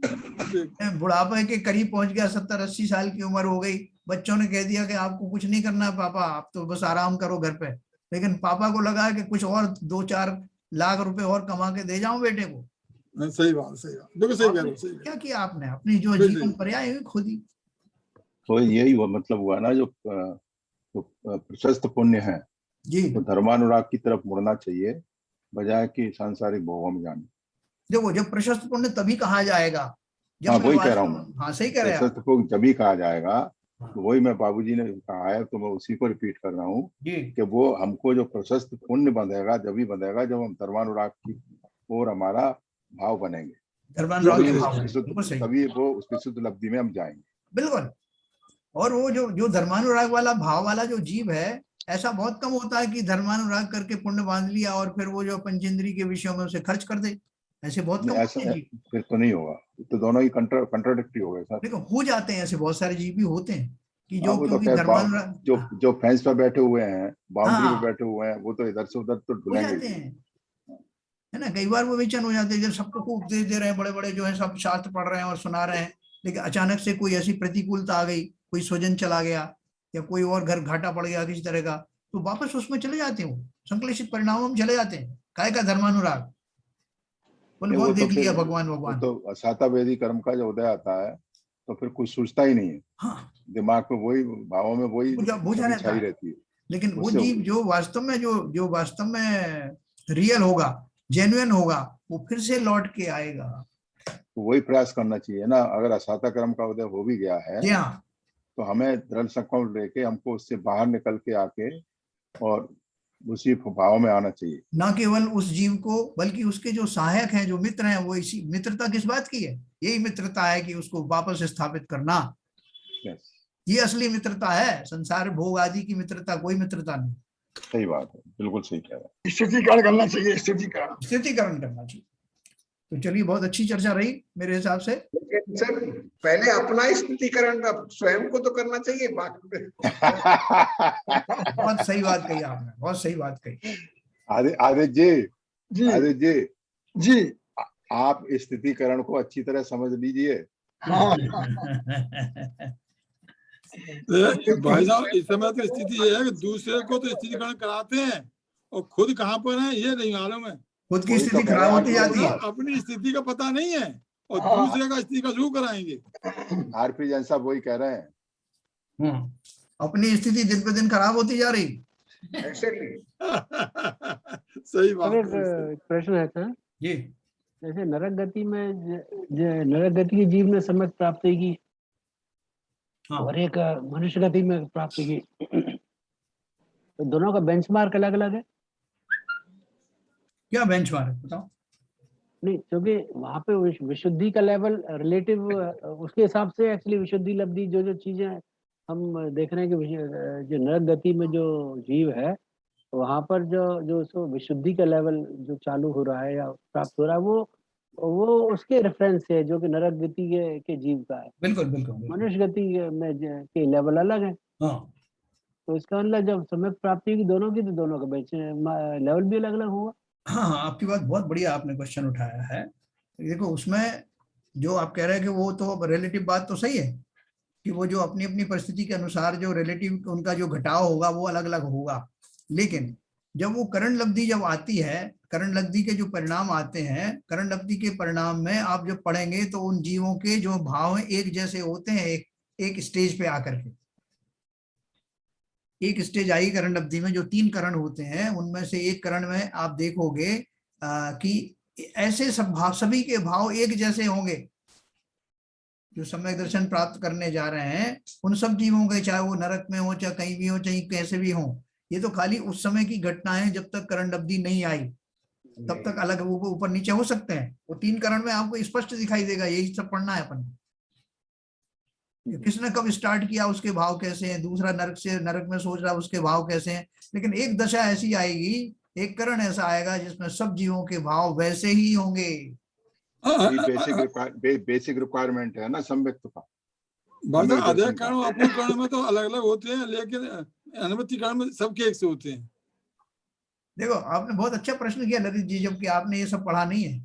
Speaker 1: बुढ़ापे के करीब पहुंच गया, 70-80 साल की उम्र हो गई, बच्चों ने कह दिया कि आपको कुछ नहीं करना है पापा, आप तो बस आराम करो घर पे। लेकिन पापा को लगा कि कुछ और 2-4 लाख रुपए और कमा के दे जाऊं बेटे को।
Speaker 3: सही बात, सही बात, बिल्कुल सही कह रहे हो, सही
Speaker 1: क्या किया आपने, अपनी जो
Speaker 3: बिल्कुल
Speaker 1: जीवन
Speaker 3: सही।
Speaker 1: पर्याय है खुद ही।
Speaker 4: तो यही वो मतलब हुआ ना, जो प्रशस्त पुण्य है
Speaker 1: जी
Speaker 4: तो धर्मानुराग की तरफ मुड़ना चाहिए, बजाय कि सांसारिक भोगों में जाने।
Speaker 1: देखो, जब प्रशस्त पुण्य तभी कहा जाएगा जब
Speaker 4: हाँ,
Speaker 1: मैं
Speaker 4: वही कह रहा
Speaker 1: वास्तव,
Speaker 4: हूँ,
Speaker 1: हाँ सही कह रहे हैं
Speaker 4: प्रशस्त
Speaker 1: आप।
Speaker 4: पुण्य जभी कहा जाएगा,
Speaker 1: हाँ,
Speaker 4: तो वही मैं बाबूजी ने कहा है तो मैं उसी को रिपीट कर रहा हूँ
Speaker 1: जी
Speaker 4: कि वो हमको जो प्रशस्त पुण्य बंधेगा जभी बंधेगा जब हम धर्मानुराग की ओर हमारा भाव बनेंगे,
Speaker 1: धर्मानुराग
Speaker 4: तभी
Speaker 1: के
Speaker 3: बिल्कुल
Speaker 1: भाव
Speaker 4: उस
Speaker 1: है,
Speaker 4: विशुद्ध,
Speaker 1: बिल्कुल सही,
Speaker 4: तभी वो उस विशुद्ध लब्धि में हम जाएंगे।
Speaker 1: बिल्कुल। और वो जो जो धर्मानुराग वाला भाव वाला जो जीव है, ऐसा बहुत कम होता है कि धर्मानुराग करके पुण्य बांध लिया और फिर वो जो पंचेंद्री के विषयों में उसे खर्च कर दे। ऐसे बहुत
Speaker 4: नहीं,
Speaker 1: कम
Speaker 4: ऐसा
Speaker 1: होते हैं जीव।
Speaker 4: फिर तो नहीं होगा, तो दोनों ही कंट्राडिक्टरी हो गए सर।
Speaker 1: देखो, हो जाते हैं ऐसे, बहुत सारे जीव भी होते हैं कि
Speaker 4: हाँ,
Speaker 1: जो
Speaker 4: वो तो
Speaker 1: क्योंकि
Speaker 4: खैर
Speaker 1: धर्मानुराग,
Speaker 4: जो
Speaker 1: हाँ
Speaker 4: जो फेंस पे बैठे हुए हैं, बाउंड्री पे
Speaker 1: हाँ,
Speaker 4: बैठे हुए हैं, वो तो इधर से उधर तो
Speaker 1: हो
Speaker 4: ढुलेंगे
Speaker 1: जाते
Speaker 4: ही।
Speaker 1: हैं, है ना। कई बार वो विचन हो जाते हैं, जब सबको खूब उपदेश दे रहे हैं, बड़े बड़े जो है सब शास्त्र पढ़ रहे हैं और सुना रहे हैं, लेकिन अचानक से कोई ऐसी प्रतिकूलता आ गई, कोई स्वजन चला गया या कोई और घर घाटा पड़ गया किसी तरह का, तो वापस उसमें चले जाते हैं, वो संश्लेषित परिणामों में चले जाते हैं। काय का धर्मानुराग, बोले
Speaker 4: नहीं,
Speaker 1: बहुत
Speaker 4: वो तो
Speaker 1: देख
Speaker 4: फिर
Speaker 1: लिया भगवान
Speaker 4: वो
Speaker 1: भगवान।
Speaker 4: तो असाता वेदी कर्म का जो उदय आता है तो फिर कुछ सोचता ही नहीं है,
Speaker 1: हाँ,
Speaker 4: दिमाग में वही भावों में वही
Speaker 1: बुझा
Speaker 4: छवि
Speaker 1: रहता
Speaker 4: छाई
Speaker 1: है।
Speaker 4: रहती है।
Speaker 1: लेकिन वो
Speaker 4: उससे
Speaker 1: जीव जो वास्तव में जो वास्तव में रियल होगा, जेन्युइन होगा, वो फिर से लौट के आएगा।
Speaker 4: तो वही प्रयास करना चाहिए ना। अगर असाता कर्म का उदय हो भी गया है
Speaker 1: जी हाँ,
Speaker 4: तो हमें दृढ़ संकल्प लेके हमको उससे बाहर निकल के आके और उसी भाव में आना चाहिए।
Speaker 1: न केवल उस जीव को बल्कि उसके जो सहायक हैं, जो मित्र हैं, वो इसी मित्रता किस बात की है, यही मित्रता है कि उसको वापस स्थापित करना।
Speaker 4: यस,
Speaker 1: ये असली मित्रता है, संसार भोग आदि की मित्रता कोई मित्रता नहीं।
Speaker 4: सही बात है, बिल्कुल सही कह रहा है।
Speaker 3: स्थितिकरण करना चाहिए, स्थितिकरण।
Speaker 1: स्थितिकरण करना चाहिए। तो चलिए, बहुत अच्छी चर्चा रही मेरे हिसाब से।
Speaker 2: लेकिन सर पहले अपना स्थितिकरण स्वयं को तो करना चाहिए, बाकी में
Speaker 1: बहुत सही बात कही आपने, बहुत सही बात कही।
Speaker 4: आदित्य जी,
Speaker 3: जी
Speaker 4: आदित्य जी,
Speaker 3: जी,
Speaker 4: आप स्थितिकरण को अच्छी तरह समझ लीजिए।
Speaker 3: हाँ। भाई साहब, इस समय तो स्थिति ये है कि दूसरे को तो स्थितिकरण कराते हैं और खुद कहाँ पर है ये नहीं मालूम है।
Speaker 1: खुद की
Speaker 4: वही तो
Speaker 1: स्थिति
Speaker 4: कह रहे
Speaker 1: खराब
Speaker 4: हैं,
Speaker 1: होती
Speaker 4: आरपी
Speaker 1: जाती है।
Speaker 3: अपनी स्थिति का पता नहीं है और
Speaker 1: हाँ।
Speaker 3: दूसरे का स्थिति का जरूर कराएंगे।
Speaker 4: आरपी जैन साहब वही कह रहे हैं।
Speaker 1: अपनी स्थिति दिन पे दिन खराब होती जा रही।
Speaker 3: सही बात
Speaker 5: अब एक
Speaker 3: है।
Speaker 5: प्रश्न है सर,
Speaker 1: जी
Speaker 5: जैसे नरक गति में नरक गति के जीव ने सम्यक प्राप्ति की
Speaker 1: हाँ,
Speaker 5: और एक मनुष्य गति में प्राप्ति की, तो दोनों का बेंचमार्क अलग अलग है।
Speaker 1: क्या बेंचमार्क बताओ।
Speaker 5: नहीं, क्योंकि वहां पे विशुद्धि का लेवल रिलेटिव, उसके हिसाब से एक्चुअली विशुद्धि लब्धि जो जो चीजें हम देख रहे हैं कि जो नरक गति में जो जीव है, वहां पर जो उसको विशुद्धि का लेवल जो चालू हो रहा है या प्राप्त हो रहा है, वो उसके रेफरेंस है जो कि नरक गति के जीव का है।
Speaker 1: बिल्कुल बिल्कुल बिल्कुल।
Speaker 5: मनुष्य गति में के लेवल अलग है,
Speaker 1: हाँ
Speaker 5: तो इसका मतलब जब सम्यक प्राप्ति की दोनों की, तो दोनों का बेंच लेवल भी अलग अलग होगा।
Speaker 1: हाँ हाँ, आपकी बात बहुत बढ़िया, आपने क्वेश्चन उठाया है। देखो, उसमें जो आप कह रहे हैं कि वो तो रिलेटिव बात तो सही है कि वो जो अपनी अपनी परिस्थिति के अनुसार जो रिलेटिव उनका जो घटाव होगा वो अलग अलग होगा। लेकिन जब वो करण लब्धि जब आती है, करण लब्धि के जो परिणाम आते हैं, करण लब्धि के परिणाम में आप जब पढ़ेंगे तो उन जीवों के जो भाव हैं एक जैसे होते हैं, एक स्टेज पे आकर के। एक स्टेज आई करण लब्धि में, जो 3 करण होते हैं उनमें से एक करण में आप देखोगे कि ऐसे सब भाव, सभी के भाव एक जैसे होंगे। जो सम्यक दर्शन प्राप्त करने जा रहे हैं उन सब जीवों के, चाहे वो नरक में हो, चाहे कहीं भी हो, चाहे कैसे भी हो, ये तो खाली उस समय की घटना है जब तक करण लब्धि नहीं आई, तब तक अलग ऊपर नीचे हो सकते हैं। वो 3 करण में आपको स्पष्ट दिखाई देगा। यही सब पढ़ना है अपन, किसने कब स्टार्ट किया, उसके भाव कैसे हैं, दूसरा नरक से नरक में सोच रहा उसके भाव कैसे हैं। लेकिन एक दशा ऐसी आएगी, एक करण ऐसा आएगा जिसमें सब जीवों के भाव वैसे ही होंगे।
Speaker 4: बेसिक रिक्वायरमेंट है ना सम्यक्त का।
Speaker 3: अध्यय कर्ण अपूर्ण कर्ण में तो अलग अलग होते हैं, लेकिन अनुमति कर्ण में सबके एक से होते हैं।
Speaker 1: देखो, आपने बहुत अच्छा प्रश्न किया ललित जी, जबकि आपने ये सब पढ़ा नहीं है।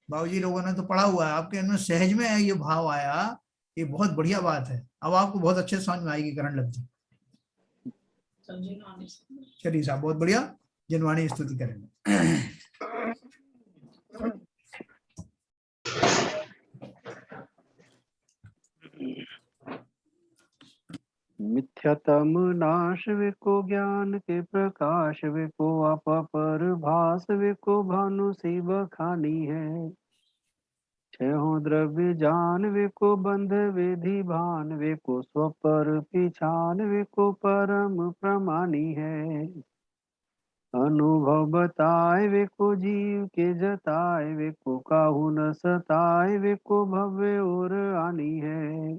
Speaker 1: बाबूजी लोगों ने तो पढ़ा हुआ है, आपके इनमें सहज में ये भाव आया, ये बहुत बढ़िया बात है। अब आपको बहुत अच्छे से समझ में आएगी करण लग जी। चलिए साहब, बहुत बढ़िया, जिनवाणी स्तुति करेंगे।
Speaker 5: मिथ्यातम नाश वे को ज्ञान के प्रकाश वे को अपर भास वे को भानु सी बखानी है। छहों द्रव्य जान वे को बंध विधि भान वे को स्वपर पिछान वे को परम प्रमानी है। अनुभव बताए वे को जीव के जताए वे को काहू न सताए वे को भव्य और आनी है।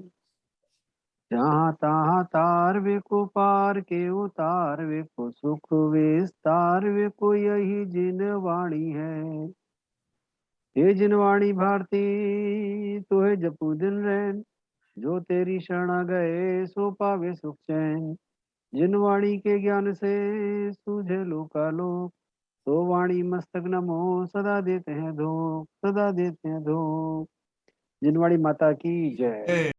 Speaker 5: जहाँ तहाँ तार वे को पार के उतार वे को सुख विस्तार वे को यही जिन वाणी है। हे जिनवाणी भारती तुहे जपू दिन रैन, जो तेरी शरण गए सो पावे सुख चैन। जिनवाणी के ज्ञान से सूझे लोकालोक, तो वाणी मस्तक नमो सदा देते हैं धोख, सदा देते हैं धोख। जिनवाणी माता की जय।